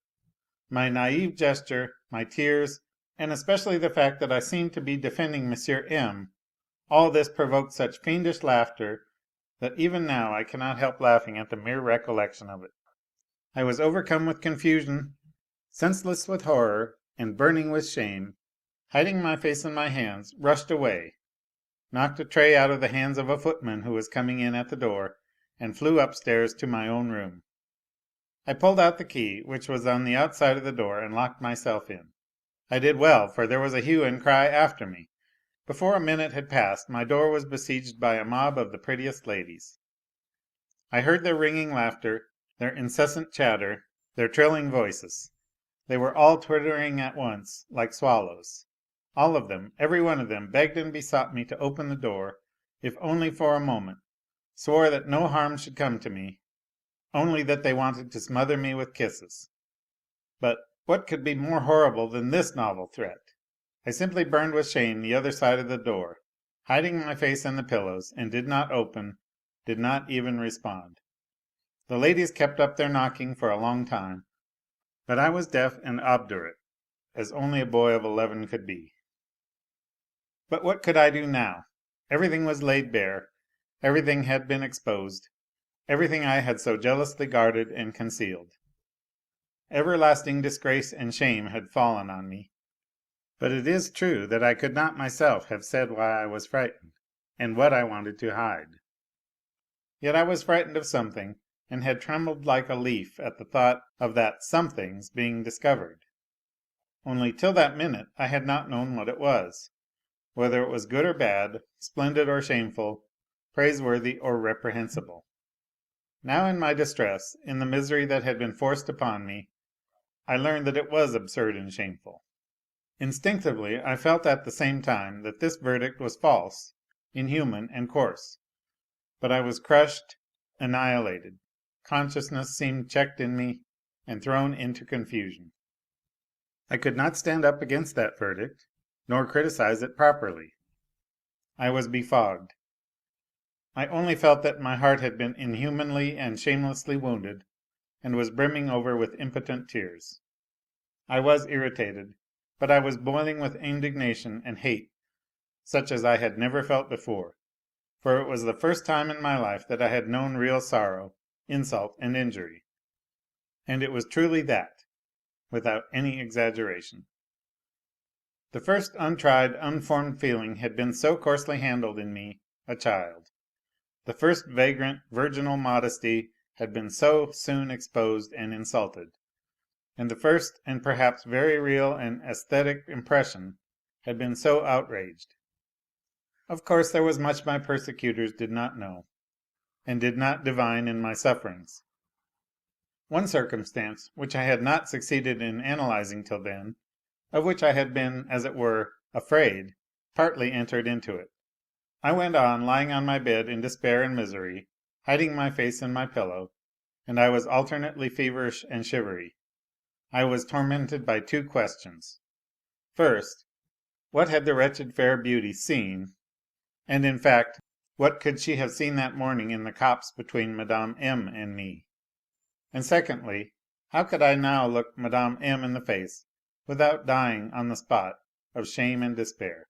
My naive gesture, my tears, and especially the fact that I seemed to be defending M. M., all this provoked such fiendish laughter that even now I cannot help laughing at the mere recollection of it. I was overcome with confusion, senseless with horror, and burning with shame, hiding my face in my hands, rushed away, knocked a tray out of the hands of a footman who was coming in at the door, and flew upstairs to my own room. I pulled out the key, which was on the outside of the door, and locked myself in. I did well, for there was a hue and cry after me. Before a minute had passed, my door was besieged by a mob of the prettiest ladies. I heard their ringing laughter, their incessant chatter, their trilling voices. They were all twittering at once, like swallows. All of them, every one of them, begged and besought me to open the door, if only for a moment, swore that no harm should come to me, only that they wanted to smother me with kisses. But what could be more horrible than this novel threat? I simply burned with shame the other side of the door, hiding my face in the pillows, and did not open, did not even respond. The ladies kept up their knocking for a long time, but I was deaf and obdurate, as only a boy of 11 could be. But what could I do now? Everything was laid bare, everything had been exposed, everything I had so jealously guarded and concealed. Everlasting disgrace and shame had fallen on me. But it is true that I could not myself have said why I was frightened, and what I wanted to hide. Yet I was frightened of something, and had trembled like a leaf at the thought of that something's being discovered. Only till that minute I had not known what it was, whether it was good or bad, splendid or shameful, praiseworthy or reprehensible. Now in my distress, in the misery that had been forced upon me, I learned that it was absurd and shameful. Instinctively I felt at the same time that this verdict was false, inhuman and coarse. But I was crushed, annihilated. Consciousness seemed checked in me and thrown into confusion. I could not stand up against that verdict, nor criticize it properly. I was befogged. I only felt that my heart had been inhumanly and shamelessly wounded, and was brimming over with impotent tears. I was irritated, but I was boiling with indignation and hate such as I had never felt before, for it was the first time in my life that I had known real sorrow, insult and injury. And it was truly that, without any exaggeration. The first untried, unformed feeling had been so coarsely handled in me, a child. The first vagrant, virginal modesty had been so soon exposed and insulted, and the first and perhaps very real and aesthetic impression had been so outraged. Of course there was much my persecutors did not know, and did not divine in my sufferings. One circumstance, which I had not succeeded in analysing till then, of which I had been, as it were, afraid, partly entered into it. I went on lying on my bed in despair and misery, hiding my face in my pillow, and I was alternately feverish and shivery. I was tormented by 2 questions. First, what had the wretched fair beauty seen, and in fact, what could she have seen that morning in the copse between Mme. M. and me? And secondly, how could I now look Mme. M. in the face without dying on the spot of shame and despair?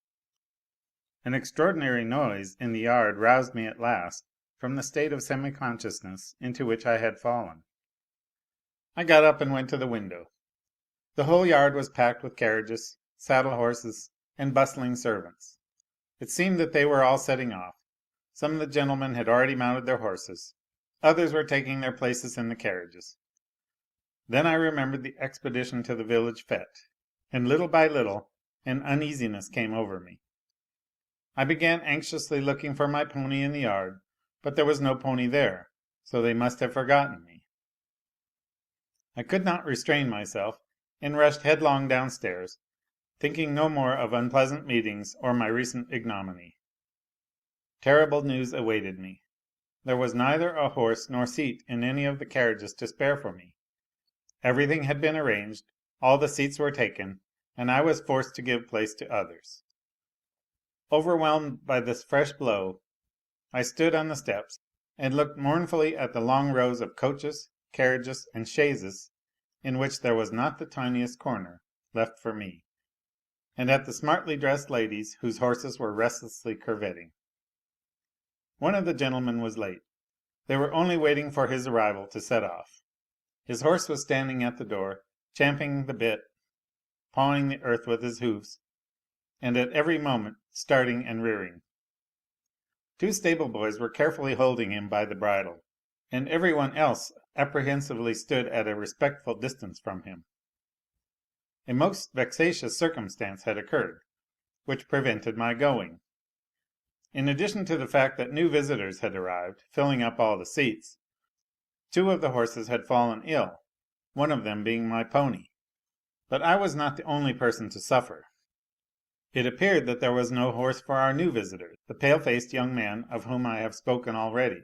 An extraordinary noise in the yard roused me at last from the state of semi consciousness into which I had fallen. I got up and went to the window. The whole yard was packed with carriages, saddle horses, and bustling servants. It seemed that they were all setting off. Some of the gentlemen had already mounted their horses, others were taking their places in the carriages. Then I remembered the expedition to the village fete, and little by little an uneasiness came over me. I began anxiously looking for my pony in the yard, but there was no pony there, so they must have forgotten me. I could not restrain myself, and rushed headlong downstairs, thinking no more of unpleasant meetings or my recent ignominy. Terrible news awaited me. There was neither a horse nor seat in any of the carriages to spare for me. Everything had been arranged, all the seats were taken, and I was forced to give place to others. Overwhelmed by this fresh blow, I stood on the steps and looked mournfully at the long rows of coaches, carriages, and chaises in which there was not the tiniest corner left for me, and at the smartly dressed ladies whose horses were restlessly curvetting. One of the gentlemen was late. They were only waiting for his arrival to set off. His horse was standing at the door, champing the bit, pawing the earth with his hoofs, and at every moment starting and rearing. Two stable boys were carefully holding him by the bridle, and every one else apprehensively stood at a respectful distance from him. A most vexatious circumstance had occurred, which prevented my going. In addition to the fact that new visitors had arrived, filling up all the seats, two of the horses had fallen ill, one of them being my pony. But I was not the only person to suffer. It appeared that there was no horse for our new visitor, the pale-faced young man of whom I have spoken already.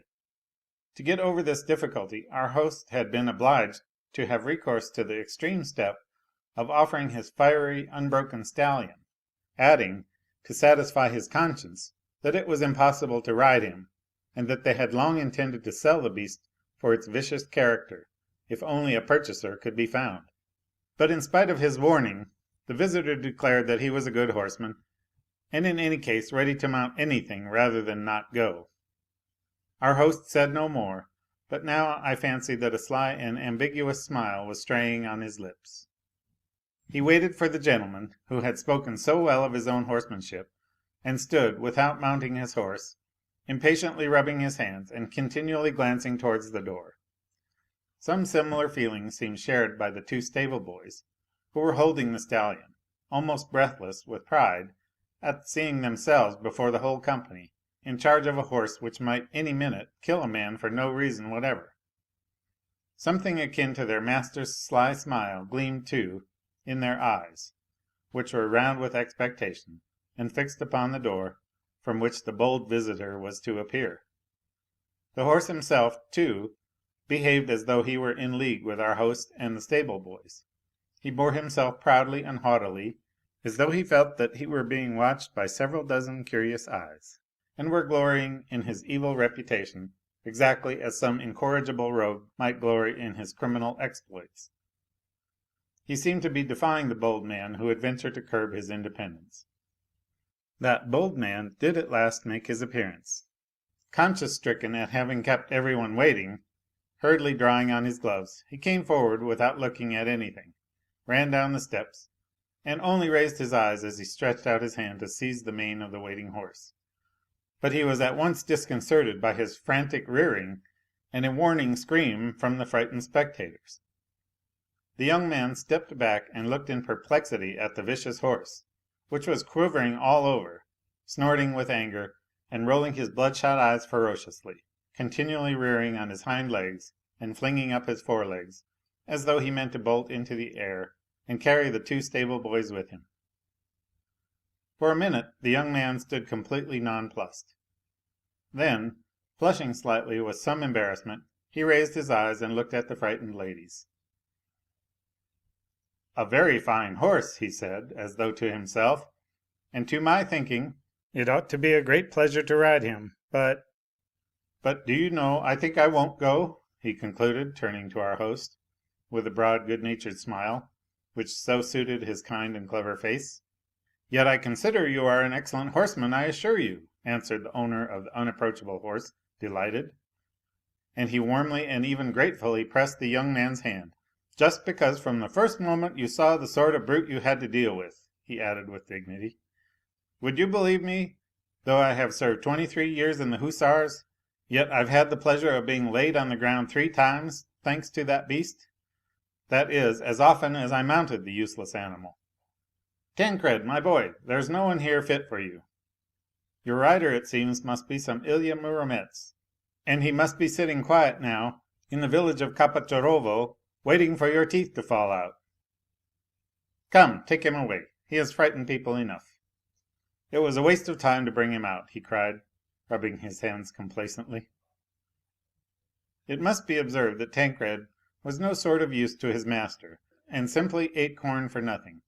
To get over this difficulty our host had been obliged to have recourse to the extreme step of offering his fiery, unbroken stallion, adding, to satisfy his conscience, that it was impossible to ride him, and that they had long intended to sell the beast for its vicious character, if only a purchaser could be found. But in spite of his warning, the visitor declared that he was a good horseman, and in any case ready to mount anything rather than not go. Our host said no more, but now I fancied that a sly and ambiguous smile was straying on his lips. He waited for the gentleman who had spoken so well of his own horsemanship, and stood, without mounting his horse, impatiently rubbing his hands and continually glancing towards the door. Some similar feeling seemed shared by the two stable boys, who were holding the stallion, almost breathless with pride at seeing themselves before the whole company in charge of a horse which might any minute kill a man for no reason whatever. Something akin to their master's sly smile gleamed, too, in their eyes, which were round with expectation, and fixed upon the door from which the bold visitor was to appear. The horse himself, too, behaved as though he were in league with our host and the stable boys. He bore himself proudly and haughtily, as though he felt that he were being watched by several dozen curious eyes, and were glorying in his evil reputation exactly as some incorrigible rogue might glory in his criminal exploits. He seemed to be defying the bold man who would venture to curb his independence. That bold man did at last make his appearance. Conscience-stricken at having kept everyone waiting, hurriedly drawing on his gloves, he came forward without looking at anything, ran down the steps, and only raised his eyes as he stretched out his hand to seize the mane of the waiting horse. But he was at once disconcerted by his frantic rearing and a warning scream from the frightened spectators. The young man stepped back and looked in perplexity at the vicious horse, which was quivering all over, snorting with anger, and rolling his bloodshot eyes ferociously, continually rearing on his hind legs and flinging up his forelegs, as though he meant to bolt into the air and carry the two stable boys with him. For a minute the young man stood completely nonplussed. Then, flushing slightly with some embarrassment, he raised his eyes and looked at the frightened ladies. "A very fine horse," he said, as though to himself, "and to my thinking it ought to be a great pleasure to ride him, but do you know, I think I won't go," he concluded, turning to our host, with a broad good-natured smile, which so suited his kind and clever face. Yet I consider you are an excellent horseman, I assure you," answered the owner of the unapproachable horse, delighted. And he warmly and even gratefully pressed the young man's hand. "Just because from the first moment you saw the sort of brute you had to deal with," he added with dignity. "Would you believe me, though I have served 23 years in the Hussars, yet I've had the pleasure of being laid on the ground 3 times, thanks to that beast? That is, as often as I mounted the useless animal. Tancred, my boy, there's no one here fit for you. Your rider, it seems, must be some Ilya Muromets, and he must be sitting quiet now in the village of Kapotcharovo, waiting for your teeth to fall out. Come, take him away. He has frightened people enough. It was a waste of time to bring him out," he cried, rubbing his hands complacently. It must be observed that Tancred was no sort of use to his master, and simply ate corn for nothing.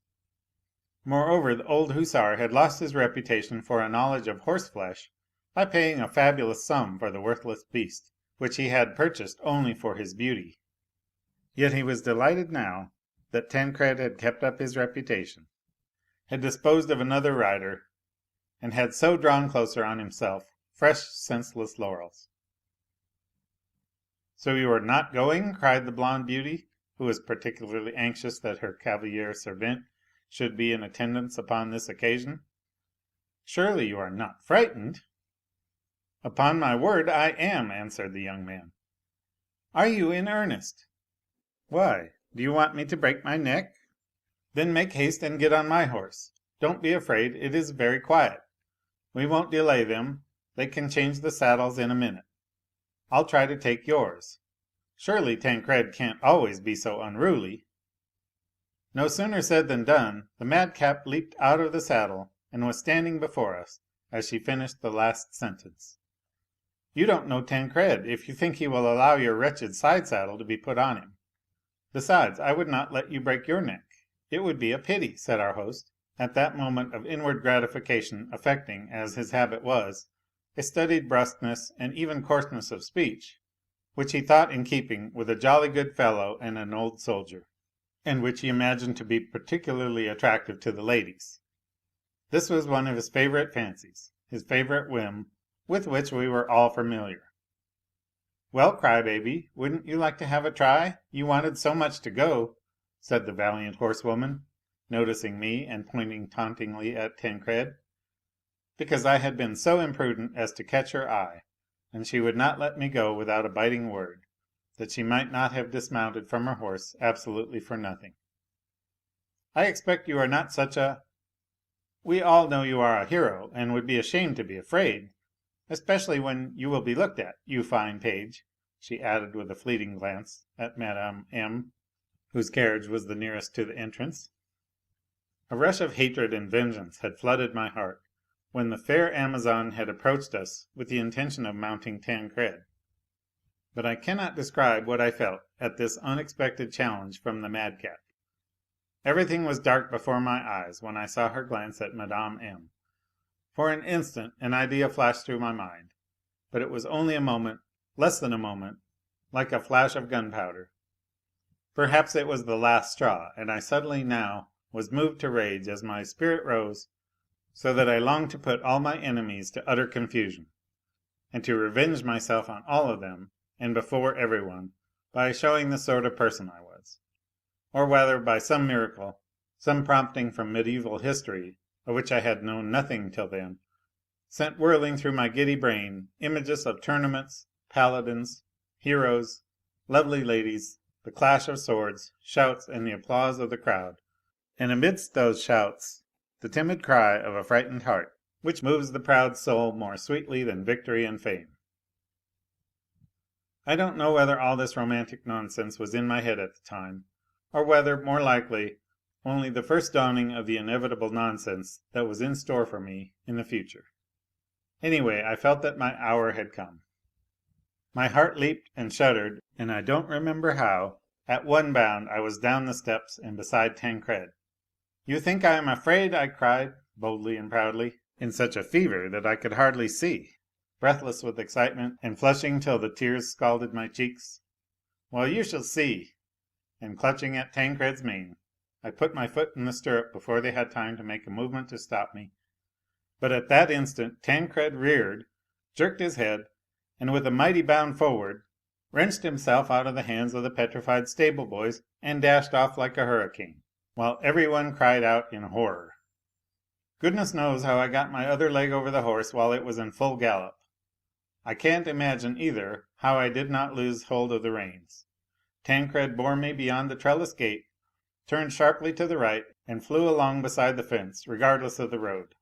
Moreover, the old hussar had lost his reputation for a knowledge of horseflesh by paying a fabulous sum for the worthless beast, which he had purchased only for his beauty. Yet he was delighted now that Tancred had kept up his reputation, had disposed of another rider, and had so drawn closer on himself fresh, senseless laurels. "So you are not going?" cried the blonde beauty, who was particularly anxious that her cavaliere servente should be in attendance upon this occasion. "Surely you are not frightened?" "Upon my word, I am," answered the young man. "Are you in earnest?" "Why? Do you want me to break my neck? Then make haste and get on my horse. Don't be afraid, it is very quiet. We won't delay them, they can change the saddles in a minute. I'll try to take yours. Surely Tancred can't always be so unruly." No sooner said than done. The madcap leaped out of the saddle and was standing before us as she finished the last sentence. "You don't know Tancred if you think he will allow your wretched side saddle to be put on him. Besides, I would not let you break your neck. It would be a pity," said our host, at that moment of inward gratification affecting, as his habit was, a studied brusqueness and even coarseness of speech, which he thought in keeping with a jolly good fellow and an old soldier, and which he imagined to be particularly attractive to the ladies. This was one of his favourite fancies, his favourite whim, with which we were all familiar. "Well, cry baby, wouldn't you like to have a try? You wanted so much to go," said the valiant horsewoman, noticing me and pointing tauntingly at Tancred, because I had been so imprudent as to catch her eye, and she would not let me go without a biting word, that she might not have dismounted from her horse absolutely for nothing. "I expect you are not such a... We all know you are a hero, and would be ashamed to be afraid, especially when you will be looked at, you fine page," she added with a fleeting glance at Mme. M., whose carriage was the nearest to the entrance. A rush of hatred and vengeance had flooded my heart when the fair Amazon had approached us with the intention of mounting Tancred. But I cannot describe what I felt at this unexpected challenge from the madcap. Everything was dark before my eyes when I saw her glance at Mme. M. For an instant an idea flashed through my mind, but it was only a moment, less than a moment, like a flash of gunpowder. Perhaps it was the last straw, and I suddenly now was moved to rage as my spirit rose, so that I longed to put all my enemies to utter confusion, and to revenge myself on all of them and before everyone by showing the sort of person I was, or whether by some miracle, some prompting from medieval history of which I had known nothing till then, sent whirling through my giddy brain images of tournaments, paladins, heroes, lovely ladies, the clash of swords, shouts, and the applause of the crowd, and amidst those shouts the timid cry of a frightened heart, which moves the proud soul more sweetly than victory and fame. I don't know whether all this romantic nonsense was in my head at the time, or whether, more likely, only the first dawning of the inevitable nonsense that was in store for me in the future. Anyway, I felt that my hour had come. My heart leaped and shuddered, and I don't remember how, at one bound I was down the steps and beside Tancred. "You think I am afraid?" I cried, boldly and proudly, in such a fever that I could hardly see, breathless with excitement and flushing till the tears scalded my cheeks. "Well, you shall see!" And clutching at Tancred's mane, I put my foot in the stirrup before they had time to make a movement to stop me. But at that instant Tancred reared, jerked his head, and with a mighty bound forward, wrenched himself out of the hands of the petrified stable boys and dashed off like a hurricane, while every one cried out in horror. Goodness knows how I got my other leg over the horse while it was in full gallop. I can't imagine, either, how I did not lose hold of the reins. Tancred bore me beyond the trellis gate, turned sharply to the right, and flew along beside the fence, regardless of the road.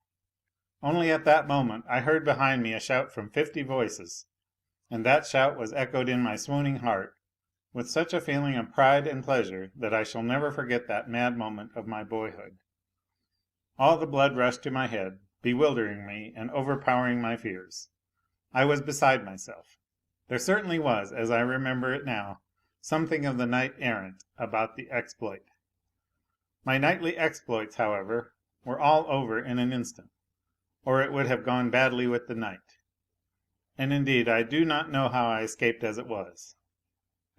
Only at that moment I heard behind me a shout from 50 voices, and that shout was echoed in my swooning heart with such a feeling of pride and pleasure that I shall never forget that mad moment of my boyhood. All the blood rushed to my head, bewildering me and overpowering my fears. I was beside myself. There certainly was, as I remember it now, something of the knight errant about the exploit. My knightly exploits, however, were all over in an instant, or it would have gone badly with the knight. And indeed I do not know how I escaped as it was.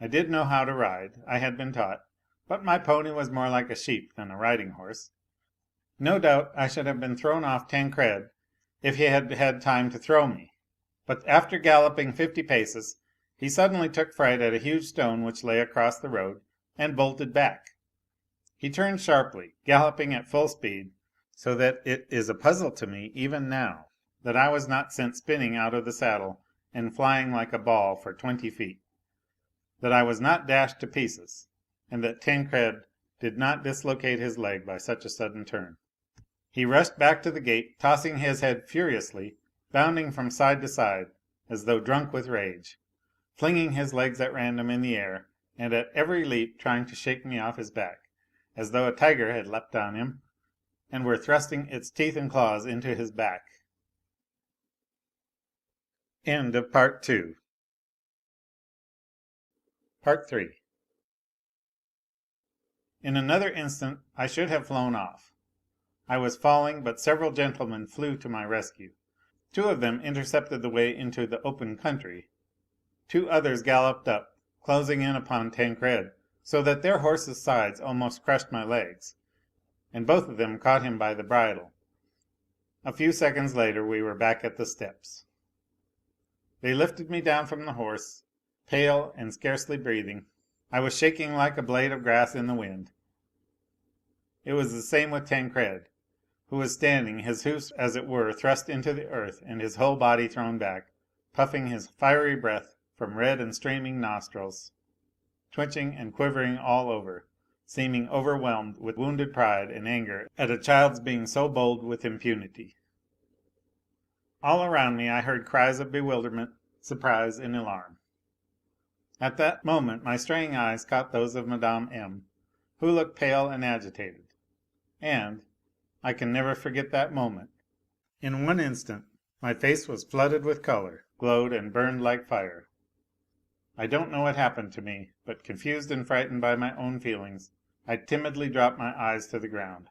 I did know how to ride, I had been taught, but my pony was more like a sheep than a riding horse. No doubt I should have been thrown off Tancred if he had had time to throw me. But after galloping 50 paces, he suddenly took fright at a huge stone which lay across the road, and bolted back. He turned sharply, galloping at full speed, so that it is a puzzle to me even now that I was not sent spinning out of the saddle and flying like a ball for 20 feet, that I was not dashed to pieces, and that Tancred did not dislocate his leg by such a sudden turn. He rushed back to the gate, tossing his head furiously, bounding from side to side as though drunk with rage, flinging his legs at random in the air, and at every leap trying to shake me off his back, as though a tiger had leapt on him and were thrusting its teeth and claws into his back. End of Part 2. Part 3. In another instant I should have flown off. I was falling, but several gentlemen flew to my rescue. 2 of them intercepted the way into the open country. 2 others galloped up, closing in upon Tancred, so that their horses' sides almost crushed my legs, and both of them caught him by the bridle. A few seconds later we were back at the steps. They lifted me down from the horse, pale and scarcely breathing. I was shaking like a blade of grass in the wind. It was the same with Tancred, who was standing, his hoofs as it were thrust into the earth and his whole body thrown back, puffing his fiery breath from red and streaming nostrils, twitching and quivering all over, seeming overwhelmed with wounded pride and anger at a child's being so bold with impunity. All around me I heard cries of bewilderment, surprise and alarm. At that moment my straying eyes caught those of Mme. M., who looked pale and agitated, and I can never forget that moment. In one instant my face was flooded with color, glowed and burned like fire. I don't know what happened to me, but confused and frightened by my own feelings, I timidly dropped my eyes to the ground.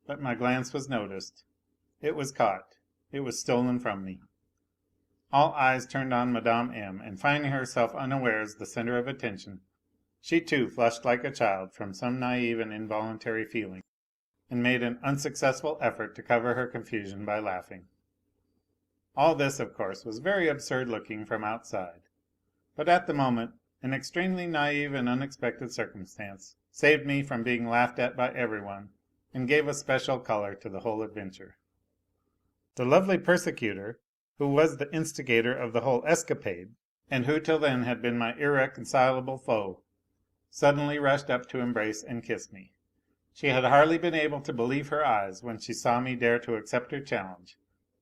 But my glance was noticed. It was caught. It was stolen from me. All eyes turned on Mme. M., and finding herself unawares the center of attention, she too flushed like a child from some naive and involuntary feeling, and made an unsuccessful effort to cover her confusion by laughing. All this, of course, was very absurd looking from outside, but at the moment an extremely naive and unexpected circumstance saved me from being laughed at by everyone and gave a special color to the whole adventure. The lovely persecutor, who was the instigator of the whole escapade, and who till then had been my irreconcilable foe, suddenly rushed up to embrace and kiss me. She had hardly been able to believe her eyes when she saw me dare to accept her challenge,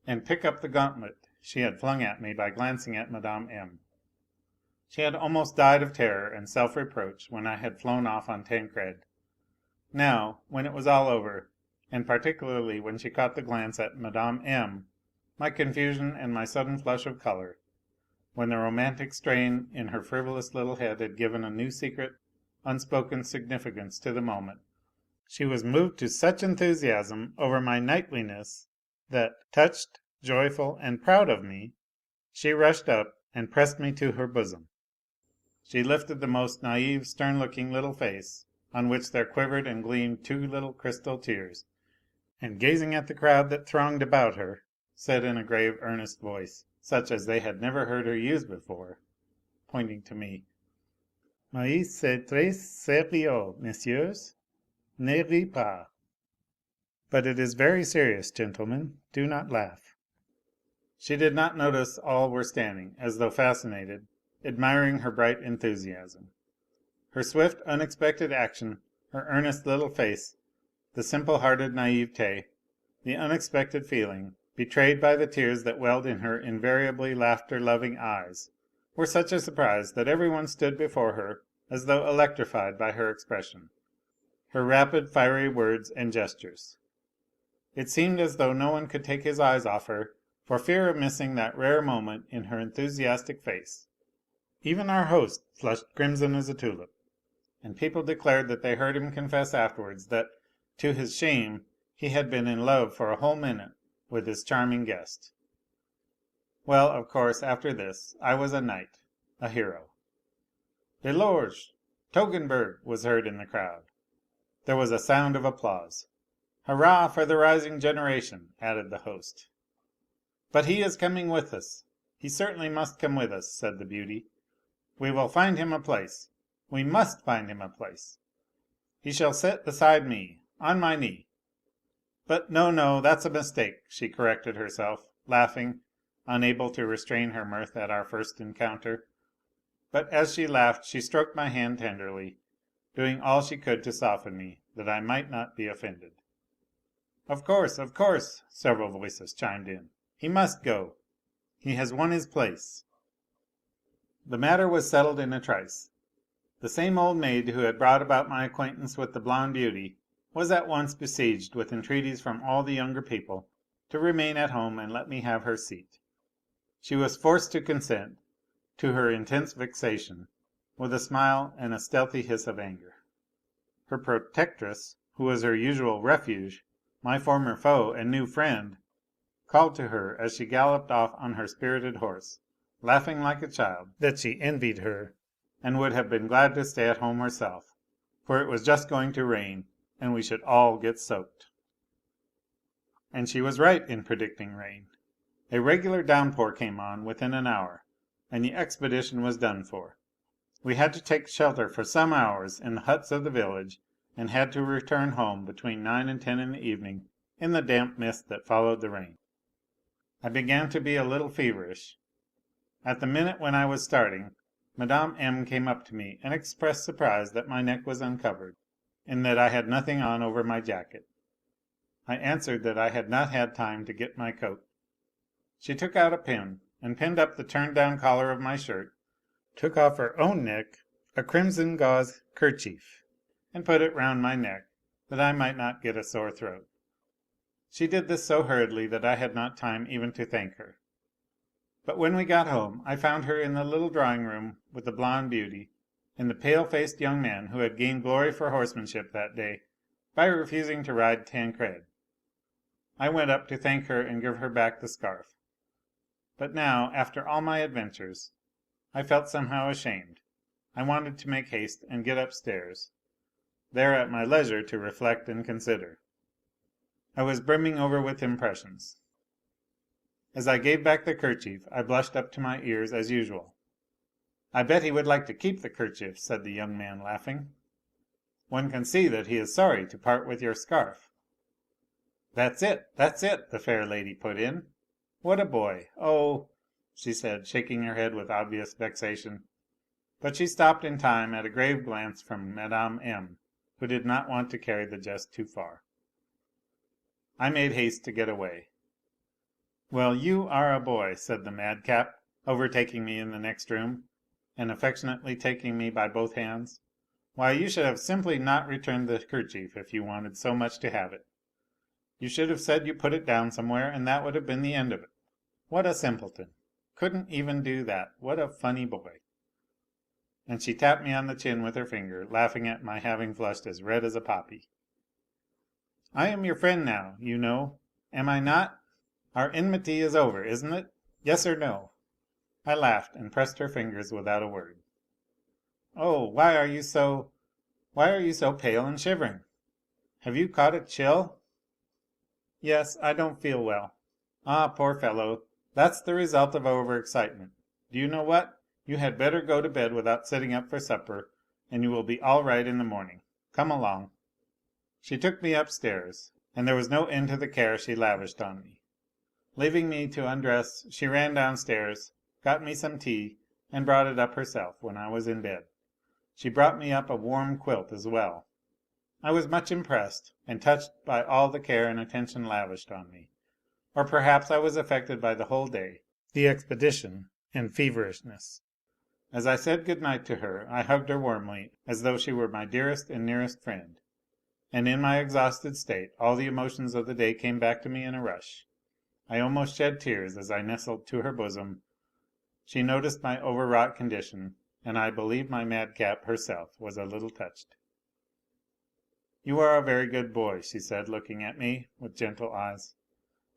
and pick up the gauntlet she had flung at me by glancing at Mme. M. She had almost died of terror and self-reproach when I had flown off on Tancred. Now, when it was all over, and particularly when she caught the glance at Mme. M., my confusion and my sudden flush of color, when the romantic strain in her frivolous little head had given a new secret, unspoken significance to the moment, she was moved to such enthusiasm over my knightliness that, touched, joyful, and proud of me, she rushed up and pressed me to her bosom. She lifted the most naive, stern looking little face, on which there quivered and gleamed two little crystal tears, and gazing at the crowd that thronged about her, said in a grave, earnest voice, such as they had never heard her use before, pointing to me: "Mais c'est très sérieux, messieurs, ne riez pas." But it is very serious, gentlemen, do not laugh. She did not notice all were standing, as though fascinated, admiring her bright enthusiasm. Her swift, unexpected action, her earnest little face, the simple hearted naivete, the unexpected feeling, betrayed by the tears that welled in her invariably laughter loving eyes, were such a surprise that everyone stood before her as though electrified by her expression, her rapid, fiery words and gestures. It seemed as though no one could take his eyes off her for fear of missing that rare moment in her enthusiastic face. Even our host flushed crimson as a tulip, and people declared that they heard him confess afterwards that, to his shame, he had been in love for a whole minute with his charming guest. Well, of course, after this, I was a knight, a hero. "De Lorge! Toggenburg!" was heard in the crowd. There was a sound of applause. "Hurrah for the rising generation!" added the host. "But he is coming with us. He certainly must come with us," said the beauty. "We will find him a place. We must find him a place. He shall sit beside me, on my knee. But no, no, that's a mistake," she corrected herself, laughing, unable to restrain her mirth at our first encounter. But as she laughed she stroked my hand tenderly, doing all she could to soften me, that I might not be offended. Of course," several voices chimed in. "He must go. He has won his place." The matter was settled in a trice. The same old maid who had brought about my acquaintance with the blonde beauty was at once besieged with entreaties from all the younger people to remain at home and let me have her seat. She was forced to consent, to her intense vexation, with a smile and a stealthy hiss of anger. Her protectress, who was her usual refuge, my former foe and new friend, called to her as she galloped off on her spirited horse, laughing like a child, that she envied her and would have been glad to stay at home herself, for it was just going to rain and we should all get soaked. And she was right in predicting rain. A regular downpour came on within an hour, and the expedition was done for. We had to take shelter for some hours in the huts of the village, and had to return home between 9 and 10 in the evening in the damp mist that followed the rain. I began to be a little feverish. At the minute when I was starting, Mme. M. came up to me and expressed surprise that my neck was uncovered, and that I had nothing on over my jacket. I answered that I had not had time to get my coat. She took out a pin and pinned up the turned down collar of my shirt, took off her own neck a crimson gauze kerchief, and put it round my neck, that I might not get a sore throat. She did this so hurriedly that I had not time even to thank her. But when we got home I found her in the little drawing room with the blonde beauty and the pale faced young man who had gained glory for horsemanship that day by refusing to ride Tancred. I went up to thank her and give her back the scarf. But now, after all my adventures, I felt somehow ashamed. I wanted to make haste and get upstairs, there at my leisure to reflect and consider. I was brimming over with impressions. As I gave back the kerchief I blushed up to my ears as usual. "I bet he would like to keep the kerchief," said the young man, laughing. "One can see that he is sorry to part with your scarf." That's it, the fair lady put in. "What a boy! Oh!" she said, shaking her head with obvious vexation. But she stopped in time at a grave glance from Mme. M., who did not want to carry the jest too far. I made haste to get away. "Well, you are a boy," said the madcap, overtaking me in the next room, and affectionately taking me by both hands. "Why, you should have simply not returned the kerchief if you wanted so much to have it. You should have said you put it down somewhere, and that would have been the end of it. What a simpleton! Couldn't even do that. What a funny boy!" And she tapped me on the chin with her finger, laughing at my having flushed as red as a poppy. "I am your friend now, you know, am I not? Our enmity is over, isn't it? Yes or no?" I laughed and pressed her fingers without a word. "Oh, why are you so Why are you so pale and shivering? Have you caught a chill?" "Yes, I don't feel well." "Ah, poor fellow, that's the result of over excitement. Do you know what? You had better go to bed without sitting up for supper, and you will be all right in the morning. Come along." She took me upstairs, and there was no end to the care she lavished on me. Leaving me to undress, she ran downstairs, got me some tea, and brought it up herself when I was in bed. She brought me up a warm quilt as well. I was much impressed and touched by all the care and attention lavished on me. Or perhaps I was affected by the whole day, the expedition, and feverishness. As I said good night to her, I hugged her warmly, as though she were my dearest and nearest friend. And in my exhausted state all the emotions of the day came back to me in a rush. I almost shed tears as I nestled to her bosom. She noticed my overwrought condition, and I believe my madcap herself was a little touched. "You are a very good boy," she said, looking at me with gentle eyes.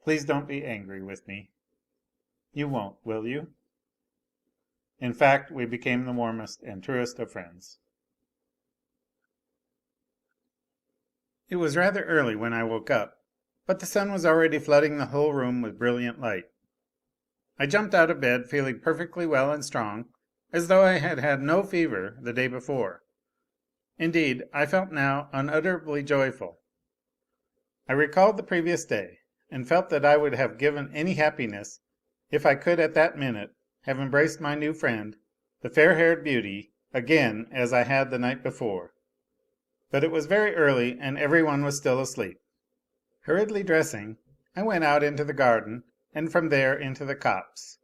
"Please don't be angry with me. You won't, will you?" In fact, we became the warmest and truest of friends. It was rather early when I woke up, but the sun was already flooding the whole room with brilliant light. I jumped out of bed feeling perfectly well and strong, as though I had had no fever the day before. Indeed, I felt now unutterably joyful. I recalled the previous day, and felt that I would have given any happiness if I could at that minute have embraced my new friend, the fair haired beauty, again as I had the night before. But it was very early, and every one was still asleep. Hurriedly dressing, I went out into the garden, and from there into the copse.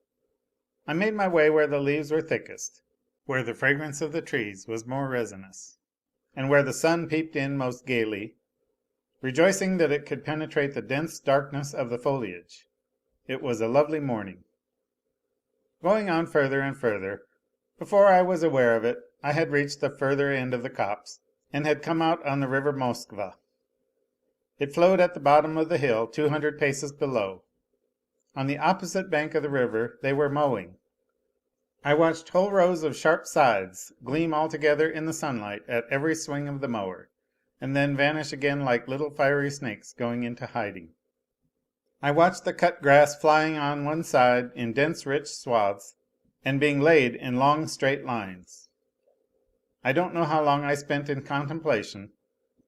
I made my way where the leaves were thickest, where the fragrance of the trees was more resinous, and where the sun peeped in most gaily, rejoicing that it could penetrate the dense darkness of the foliage. It was a lovely morning. Going on further and further, before I was aware of it, I had reached the further end of the copse, and had come out on the river Moskva. It flowed at the bottom of the hill 200 paces below. On the opposite bank of the river they were mowing. I watched whole rows of sharp scythes gleam all together in the sunlight at every swing of the mower, and then vanish again like little fiery snakes going into hiding. I watched the cut grass flying on one side in dense rich swaths, and being laid in long straight lines. I don't know how long I spent in contemplation.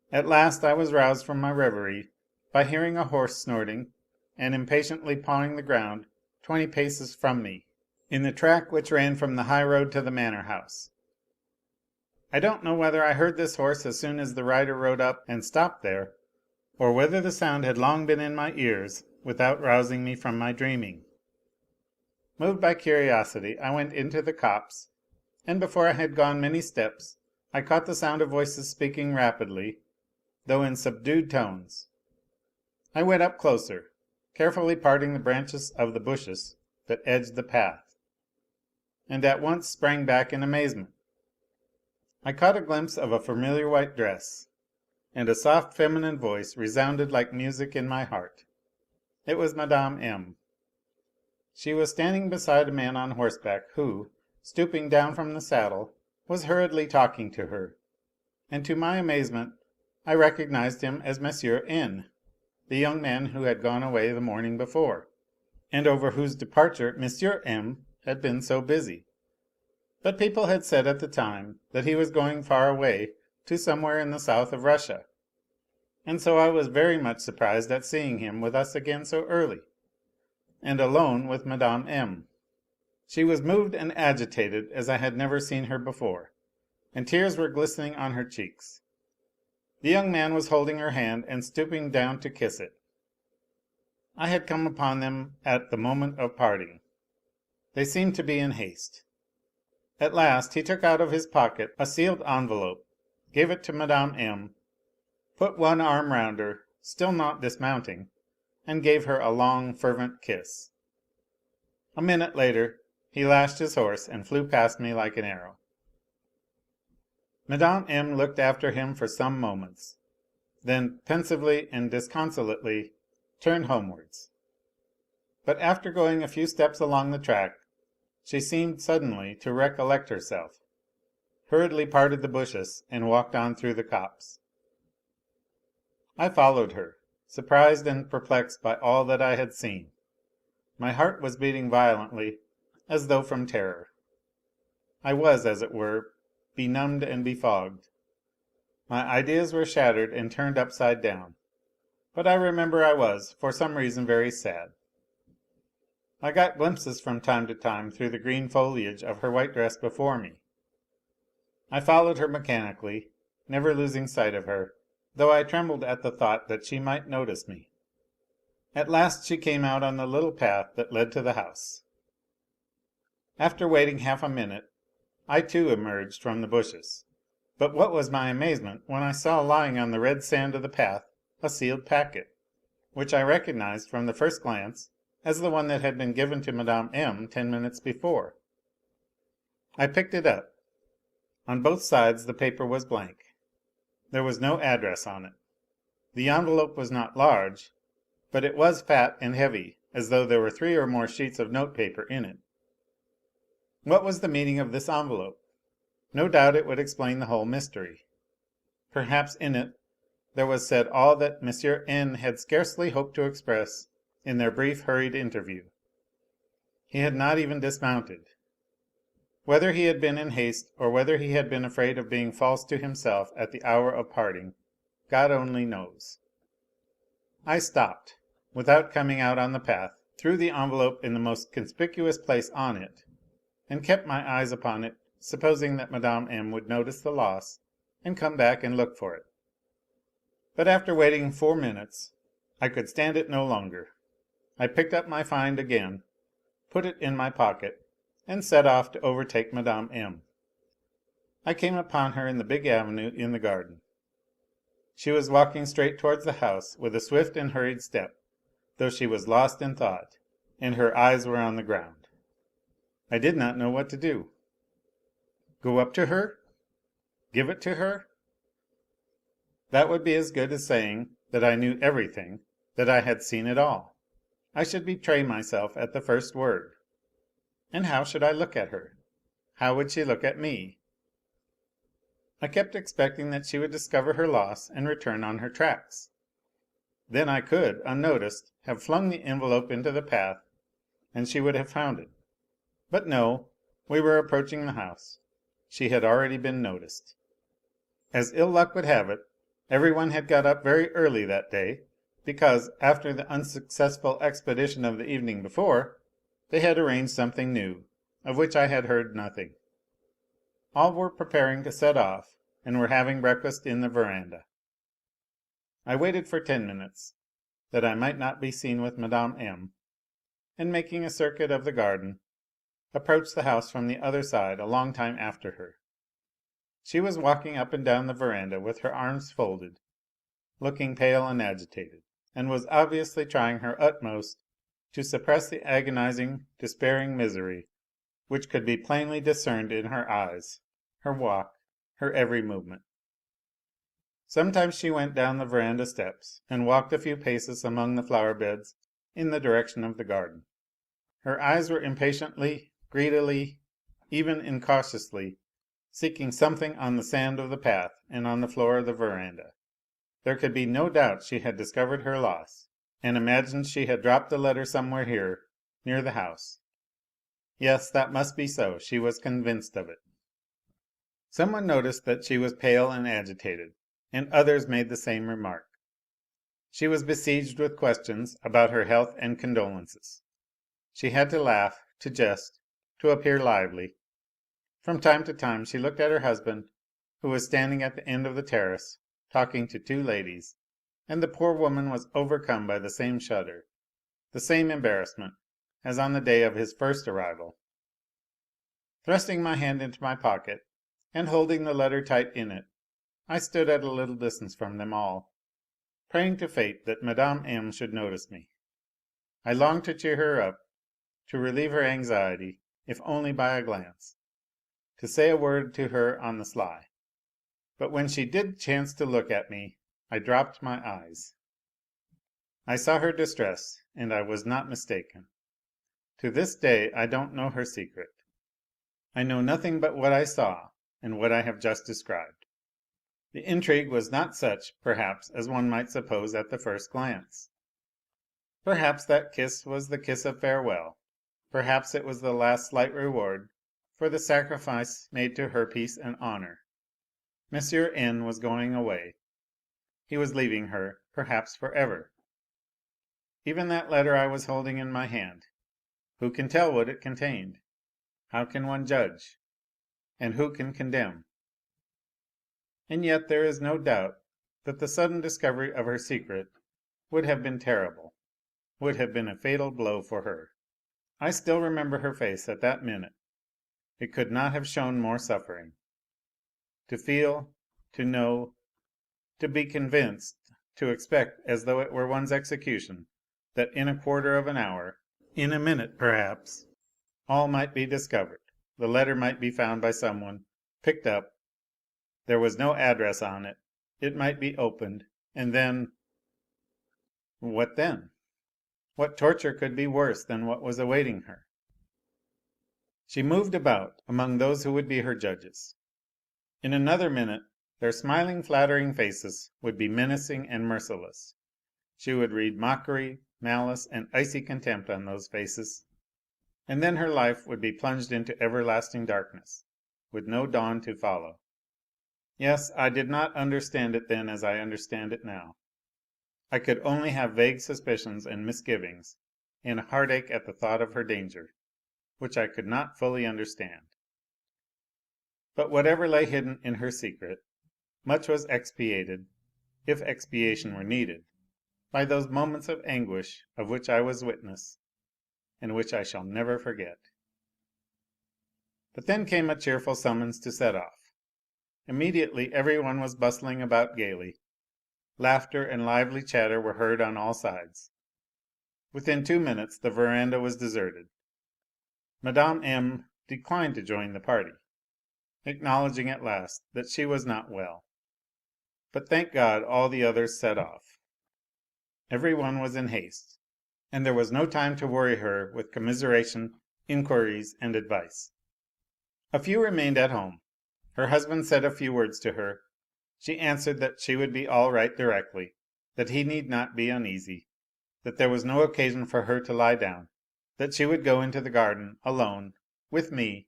At last I was roused from my reverie by hearing a horse snorting and impatiently pawing the ground 20 paces from me, in the track which ran from the high road to the manor house. I don't know whether I heard this horse as soon as the rider rode up and stopped there, or whether the sound had long been in my ears without rousing me from my dreaming. Moved by curiosity, I went into the copse, and before I had gone many steps, I caught the sound of voices speaking rapidly, though in subdued tones. I went up closer, carefully parting the branches of the bushes that edged the path, and at once sprang back in amazement. I caught a glimpse of a familiar white dress, and a soft feminine voice resounded like music in my heart. It was Mme. M. She was standing beside a man on horseback who, stooping down from the saddle, was hurriedly talking to her, and to my amazement I recognized him as M. N., the young man who had gone away the morning before, and over whose departure M. M. had been so busy. But people had said at the time that he was going far away to somewhere in the south of Russia, and so I was very much surprised at seeing him with us again so early, and alone with Mme. M. She was moved and agitated as I had never seen her before, and tears were glistening on her cheeks. The young man was holding her hand and stooping down to kiss it. I had come upon them at the moment of parting. They seemed to be in haste. At last he took out of his pocket a sealed envelope, gave it to Mme. M., put one arm round her, still not dismounting, and gave her a long, fervent kiss. A minute later he lashed his horse and flew past me like an arrow. Mme. M. looked after him for some moments, then pensively and disconsolately turned homewards. But after going a few steps along the track, she seemed suddenly to recollect herself. hurriedly parted the bushes and walked on through the copse. I followed her, surprised and perplexed by all that I had seen. My heart was beating violently, as though from terror. I was, as it were, benumbed and befogged. My ideas were shattered and turned upside down. But I remember I was, for some reason, very sad. I got glimpses from time to time through the green foliage of her white dress before me. I followed her mechanically, never losing sight of her, though I trembled at the thought that she might notice me. At last she came out on the little path that led to the house. After waiting half a minute, I too emerged from the bushes. But what was my amazement when I saw lying on the red sand of the path a sealed packet, which I recognized from the first glance as the one that had been given to Mme. M. 10 minutes before. I picked it up. On both sides the paper was blank. There was no address on it. The envelope was not large, but it was fat and heavy, as though there were 3 or more sheets of notepaper in it. What was the meaning of this envelope? No doubt it would explain the whole mystery. Perhaps in it there was said all that M. N. had scarcely hoped to express in their brief, hurried interview. He had not even dismounted. Whether he had been in haste, or whether he had been afraid of being false to himself at the hour of parting, God only knows. I stopped, without coming out on the path, threw the envelope in the most conspicuous place on it, and kept my eyes upon it, supposing that Mme. M. would notice the loss and come back and look for it. But after waiting 4 minutes, I could stand it no longer. I picked up my find again, put it in my pocket, and set off to overtake Mme. M. I came upon her in the big avenue in the garden. She was walking straight towards the house with a swift and hurried step, though she was lost in thought, and her eyes were on the ground. I did not know what to do. Go up to her? Give it to her? That would be as good as saying that I knew everything, that I had seen it all. I should betray myself at the first word. And how should I look at her? How would she look at me? I kept expecting that she would discover her loss and return on her tracks. Then I could, unnoticed, have flung the envelope into the path, and she would have found it. But no, we were approaching the house. She had already been noticed. As ill luck would have it, everyone had got up very early that day, because, after the unsuccessful expedition of the evening before, they had arranged something new, of which I had heard nothing. All were preparing to set off, and were having breakfast in the verandah. I waited for 10 minutes, that I might not be seen with Mme. M., and making a circuit of the garden, approached the house from the other side a long time after her. She was walking up and down the verandah with her arms folded, looking pale and agitated, and was obviously trying her utmost to suppress the agonizing, despairing misery which could be plainly discerned in her eyes, her walk, her every movement. Sometimes she went down the verandah steps and walked a few paces among the flower beds in the direction of the garden. Her eyes were impatiently, greedily, even incautiously, seeking something on the sand of the path and on the floor of the verandah. There could be no doubt she had discovered her loss, and imagined she had dropped the letter somewhere here, near the house. Yes, that must be so, she was convinced of it. Someone noticed that she was pale and agitated, and others made the same remark. She was besieged with questions about her health and condolences. She had to laugh, to jest, to appear lively. From time to time she looked at her husband, who was standing at the end of the terrace, talking to 2 ladies, and the poor woman was overcome by the same shudder, the same embarrassment, as on the day of his first arrival. Thrusting my hand into my pocket, and holding the letter tight in it, I stood at a little distance from them all, praying to fate that Mme. M. should notice me. I longed to cheer her up, to relieve her anxiety, if only by a glance, to say a word to her on the sly. But when she did chance to look at me, I dropped my eyes. I saw her distress, and I was not mistaken. To this day I don't know her secret. I know nothing but what I saw, and what I have just described. The intrigue was not such, perhaps, as one might suppose at the first glance. Perhaps that kiss was the kiss of farewell, perhaps it was the last slight reward for the sacrifice made to her peace and honour. M. N. was going away. He was leaving her, perhaps for ever. Even that letter I was holding in my hand, who can tell what it contained? How can one judge? And who can condemn? And yet there is no doubt that the sudden discovery of her secret would have been terrible, would have been a fatal blow for her. I still remember her face at that minute. It could not have shown more suffering. To feel, to know, to be convinced, to expect, as though it were one's execution, that in a quarter of an hour, in a minute perhaps, all might be discovered, the letter might be found by someone, picked up, there was no address on it, it might be opened, and then... What then? What torture could be worse than what was awaiting her? She moved about among those who would be her judges. In another minute their smiling, flattering faces would be menacing and merciless. She would read mockery, malice, and icy contempt on those faces, and then her life would be plunged into everlasting darkness, with no dawn to follow. Yes, I did not understand it then as I understand it now. I could only have vague suspicions and misgivings, and a heartache at the thought of her danger, which I could not fully understand. But whatever lay hidden in her secret, much was expiated, if expiation were needed, by those moments of anguish of which I was witness, and which I shall never forget. But then came a cheerful summons to set off. Immediately every one was bustling about gaily. Laughter and lively chatter were heard on all sides. Within 2 minutes the verandah was deserted. Mme. M. declined to join the party, acknowledging at last that she was not well. But thank God all the others set off. Every one was in haste, and there was no time to worry her with commiseration, inquiries, and advice. A few remained at home. Her husband said a few words to her. She answered that she would be all right directly, that he need not be uneasy, that there was no occasion for her to lie down, that she would go into the garden alone, with me.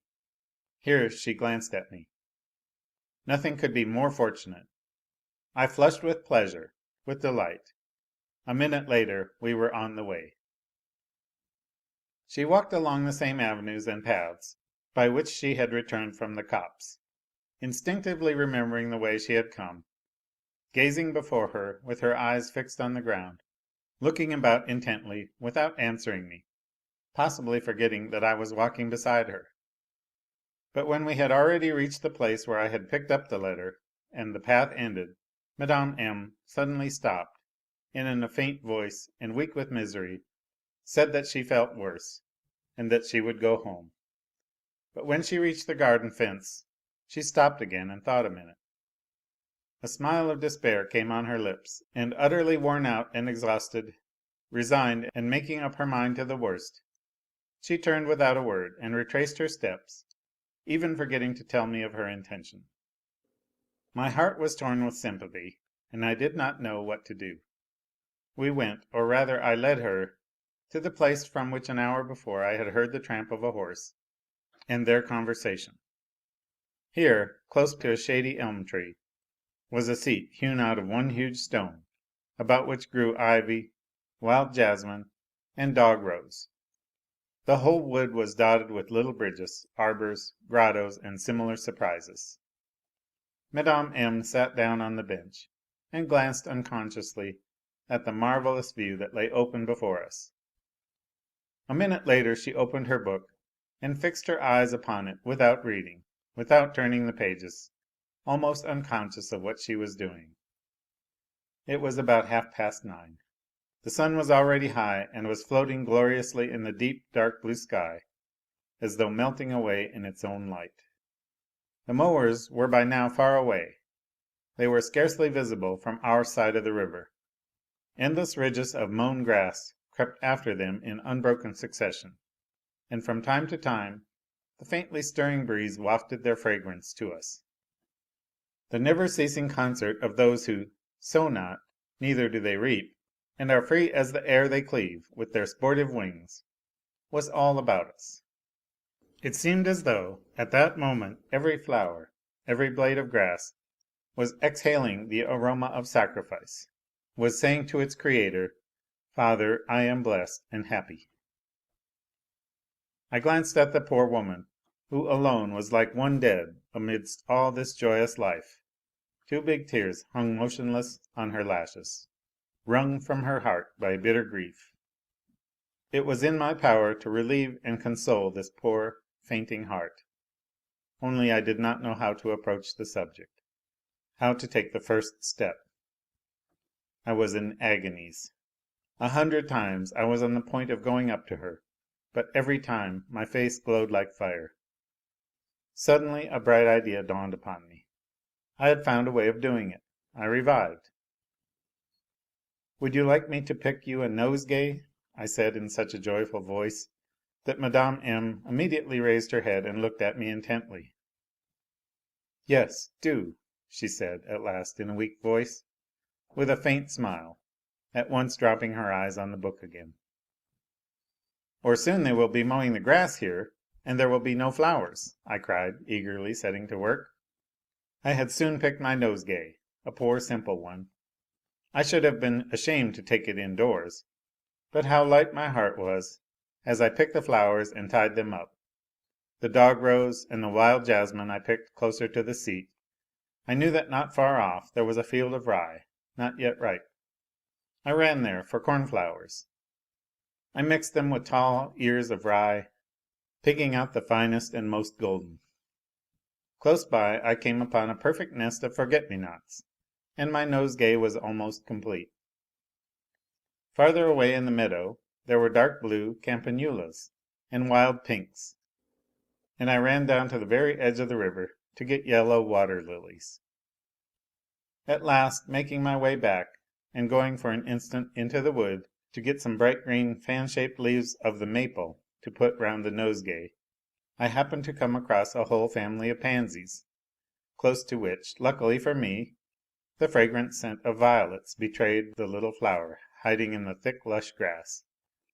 Here she glanced at me. Nothing could be more fortunate. I flushed with pleasure, with delight. A minute later we were on the way. She walked along the same avenues and paths by which she had returned from the copse, instinctively remembering the way she had come, gazing before her with her eyes fixed on the ground, looking about intently without answering me, possibly forgetting that I was walking beside her. But when we had already reached the place where I had picked up the letter, and the path ended, Mme. M. suddenly stopped, and in a faint voice, and weak with misery, said that she felt worse, and that she would go home. But when she reached the garden fence, she stopped again and thought a minute. A smile of despair came on her lips, and utterly worn out and exhausted, resigned and making up her mind to the worst, she turned without a word and retraced her steps, even forgetting to tell me of her intention. My heart was torn with sympathy, and I did not know what to do. We went, or rather I led her, to the place from which an hour before I had heard the tramp of a horse and their conversation. Here, close to a shady elm tree, was a seat hewn out of one huge stone, about which grew ivy, wild jasmine, and dog rose. The whole wood was dotted with little bridges, arbours, grottos, and similar surprises. Mme. M. sat down on the bench, and glanced unconsciously at the marvellous view that lay open before us. A minute later she opened her book, and fixed her eyes upon it without reading, without turning the pages, almost unconscious of what she was doing. It was about 9:30. The sun was already high, and was floating gloriously in the deep, dark blue sky, as though melting away in its own light. The mowers were by now far away. They were scarcely visible from our side of the river. Endless ridges of mown grass crept after them in unbroken succession, and from time to time the faintly stirring breeze wafted their fragrance to us. The never ceasing concert of those who sow not, neither do they reap, and are free as the air they cleave with their sportive wings, was all about us. It seemed as though at that moment every flower, every blade of grass, was exhaling the aroma of sacrifice, was saying to its Creator, "Father, I am blessed and happy." I glanced at the poor woman, who alone was like one dead amidst all this joyous life. Two big tears hung motionless on her lashes, wrung from her heart by bitter grief. It was in my power to relieve and console this poor, fainting heart, only I did not know how to approach the subject, how to take the first step. I was in agonies. 100 times I was on the point of going up to her, but every time my face glowed like fire. Suddenly a bright idea dawned upon me. I had found a way of doing it. I revived. "Would you like me to pick you a nosegay?" I said in such a joyful voice that Mme. M. immediately raised her head and looked at me intently. "Yes, do," she said at last in a weak voice, with a faint smile, at once dropping her eyes on the book again. "Or soon they will be mowing the grass here, and there will be no flowers," I cried, eagerly setting to work. I had soon picked my nosegay, a poor simple one. I should have been ashamed to take it indoors, but how light my heart was as I picked the flowers and tied them up. The dog rose and the wild jasmine I picked closer to the seat. I knew that not far off there was a field of rye, not yet ripe. I ran there for cornflowers. I mixed them with tall ears of rye, picking out the finest and most golden. Close by I came upon a perfect nest of forget-me-nots, and my nosegay was almost complete. Farther away in the meadow there were dark blue campanulas and wild pinks, and I ran down to the very edge of the river to get yellow water lilies. At last, making my way back, and going for an instant into the wood to get some bright green fan-shaped leaves of the maple to put round the nosegay, I happened to come across a whole family of pansies, close to which, luckily for me, the fragrant scent of violets betrayed the little flower hiding in the thick lush grass,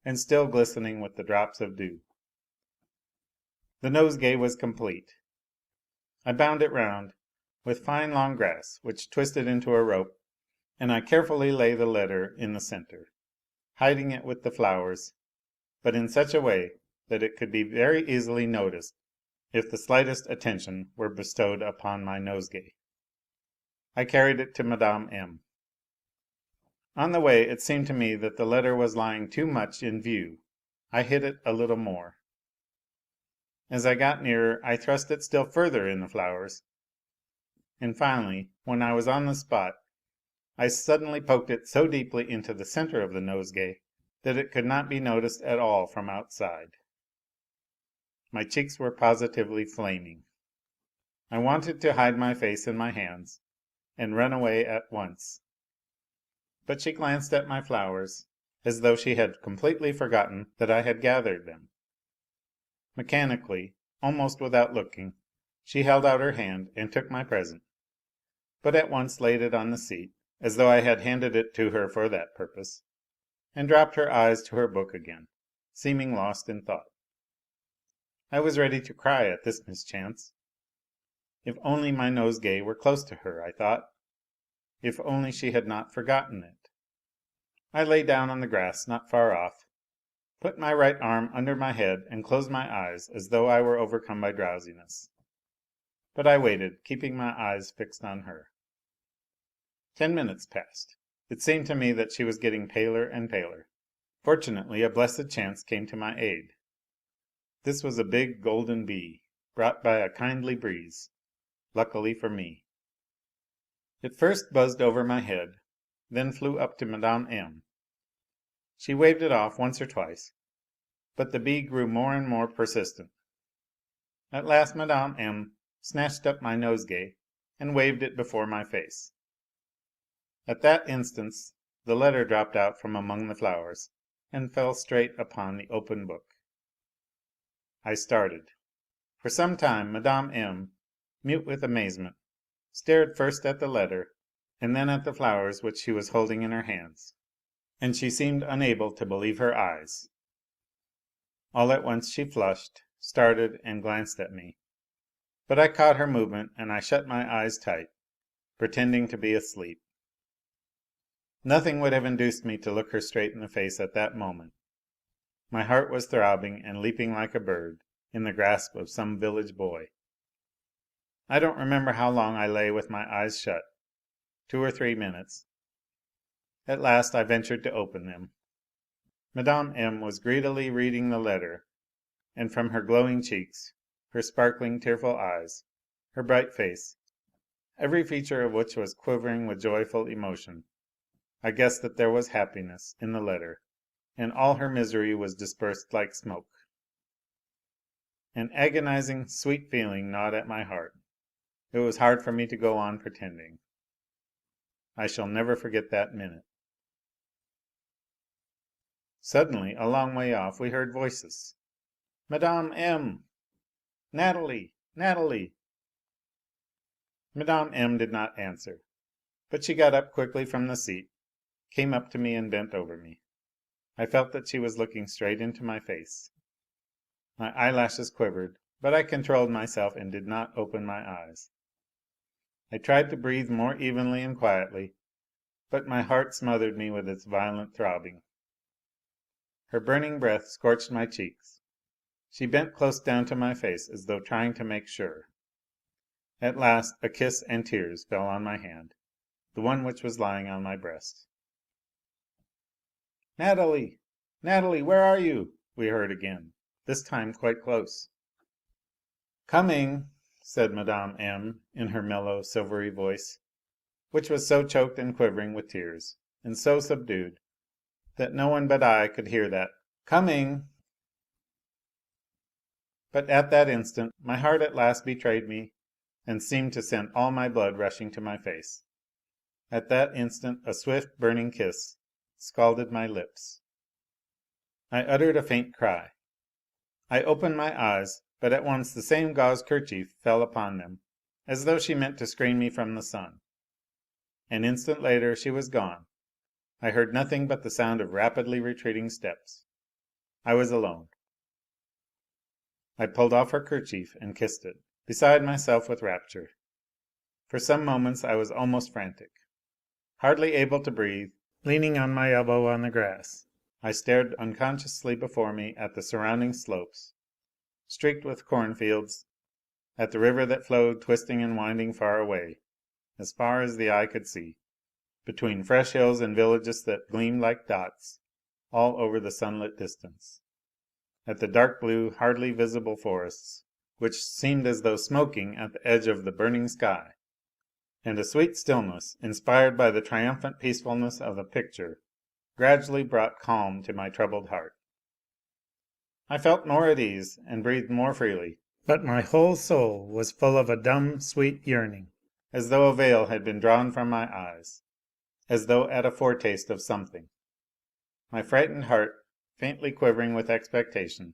and still glistening with the drops of dew. The nosegay was complete. I bound it round with fine long grass which twisted into a rope, and I carefully lay the letter in the centre, hiding it with the flowers, but in such a way that it could be very easily noticed if the slightest attention were bestowed upon my nosegay. I carried it to Mme. M. On the way it seemed to me that the letter was lying too much in view. I hid it a little more. As I got nearer I thrust it still further in the flowers, and finally, when I was on the spot, I suddenly poked it so deeply into the centre of the nosegay that it could not be noticed at all from outside. My cheeks were positively flaming. I wanted to hide my face in my hands and run away at once. But she glanced at my flowers as though she had completely forgotten that I had gathered them. Mechanically, almost without looking, she held out her hand and took my present, but at once laid it on the seat, as though I had handed it to her for that purpose, and dropped her eyes to her book again, seeming lost in thought. I was ready to cry at this mischance. If only my nosegay were close to her, I thought. If only she had not forgotten it. I lay down on the grass not far off, put my right arm under my head and closed my eyes as though I were overcome by drowsiness. But I waited, keeping my eyes fixed on her. 10 minutes passed. It seemed to me that she was getting paler and paler. Fortunately a blessed chance came to my aid. This was a big golden bee, brought by a kindly breeze, luckily for me. It first buzzed over my head, then flew up to Mme. M. She waved it off once or twice, but the bee grew more and more persistent. At last Mme. M. snatched up my nosegay and waved it before my face. At that instant the letter dropped out from among the flowers and fell straight upon the open book. I started. For some time Mme. M., mute with amazement, stared first at the letter and then at the flowers which she was holding in her hands, and she seemed unable to believe her eyes. All at once she flushed, started, and glanced at me. But I caught her movement, and I shut my eyes tight, pretending to be asleep. Nothing would have induced me to look her straight in the face at that moment. My heart was throbbing and leaping like a bird in the grasp of some village boy. I don't remember how long I lay with my eyes shut, 2 or 3 minutes. At last I ventured to open them. Mme. M. was greedily reading the letter, and from her glowing cheeks, her sparkling, tearful eyes, her bright face, every feature of which was quivering with joyful emotion, I guessed that there was happiness in the letter, and all her misery was dispersed like smoke. An agonizing, sweet feeling gnawed at my heart. It was hard for me to go on pretending. I shall never forget that minute. Suddenly, a long way off, we heard voices. "Mme. M. Natalie! Natalie!" Mme. M. did not answer, but she got up quickly from the seat, came up to me and bent over me. I felt that she was looking straight into my face. My eyelashes quivered, but I controlled myself and did not open my eyes. I tried to breathe more evenly and quietly, but my heart smothered me with its violent throbbing. Her burning breath scorched my cheeks. She bent close down to my face as though trying to make sure. At last a kiss and tears fell on my hand, the one which was lying on my breast. "Natalie! Natalie, where are you?" we heard again, this time quite close. "Coming," said Mme. M. in her mellow, silvery voice, which was so choked and quivering with tears, and so subdued, that no one but I could hear that "coming." But at that instant my heart at last betrayed me and seemed to send all my blood rushing to my face. At that instant a swift, burning kiss scalded my lips. I uttered a faint cry. I opened my eyes, but at once the same gauze kerchief fell upon them, as though she meant to screen me from the sun. An instant later she was gone. I heard nothing but the sound of rapidly retreating steps. I was alone. I pulled off her kerchief and kissed it, beside myself with rapture. For some moments I was almost frantic. Hardly able to breathe, leaning on my elbow on the grass, I stared unconsciously before me at the surrounding slopes, streaked with cornfields, at the river that flowed twisting and winding far away, as far as the eye could see, between fresh hills and villages that gleamed like dots all over the sunlit distance, at the dark blue, hardly visible forests, which seemed as though smoking at the edge of the burning sky, and a sweet stillness, inspired by the triumphant peacefulness of the picture, gradually brought calm to my troubled heart. I felt more at ease and breathed more freely, but my whole soul was full of a dumb, sweet yearning, as though a veil had been drawn from my eyes, as though at a foretaste of something. My frightened heart, faintly quivering with expectation,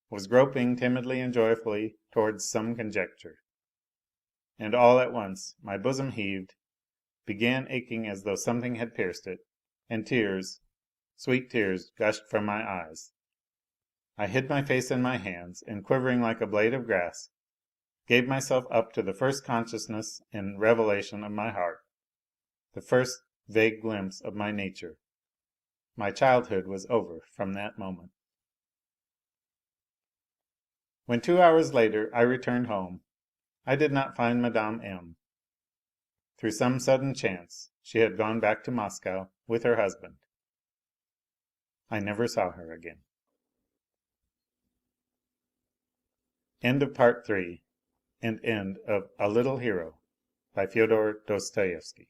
was groping timidly and joyfully towards some conjecture. And all at once my bosom heaved, began aching as though something had pierced it, and tears, sweet tears, gushed from my eyes. I hid my face in my hands, and quivering like a blade of grass, gave myself up to the first consciousness and revelation of my heart, the first vague glimpse of my nature. My childhood was over from that moment. When 2 hours later I returned home, I did not find Mme. M. Through some sudden chance, she had gone back to Moscow with her husband. I never saw her again. End of Part 3, and end of A Little Hero by Fyodor Dostoevsky.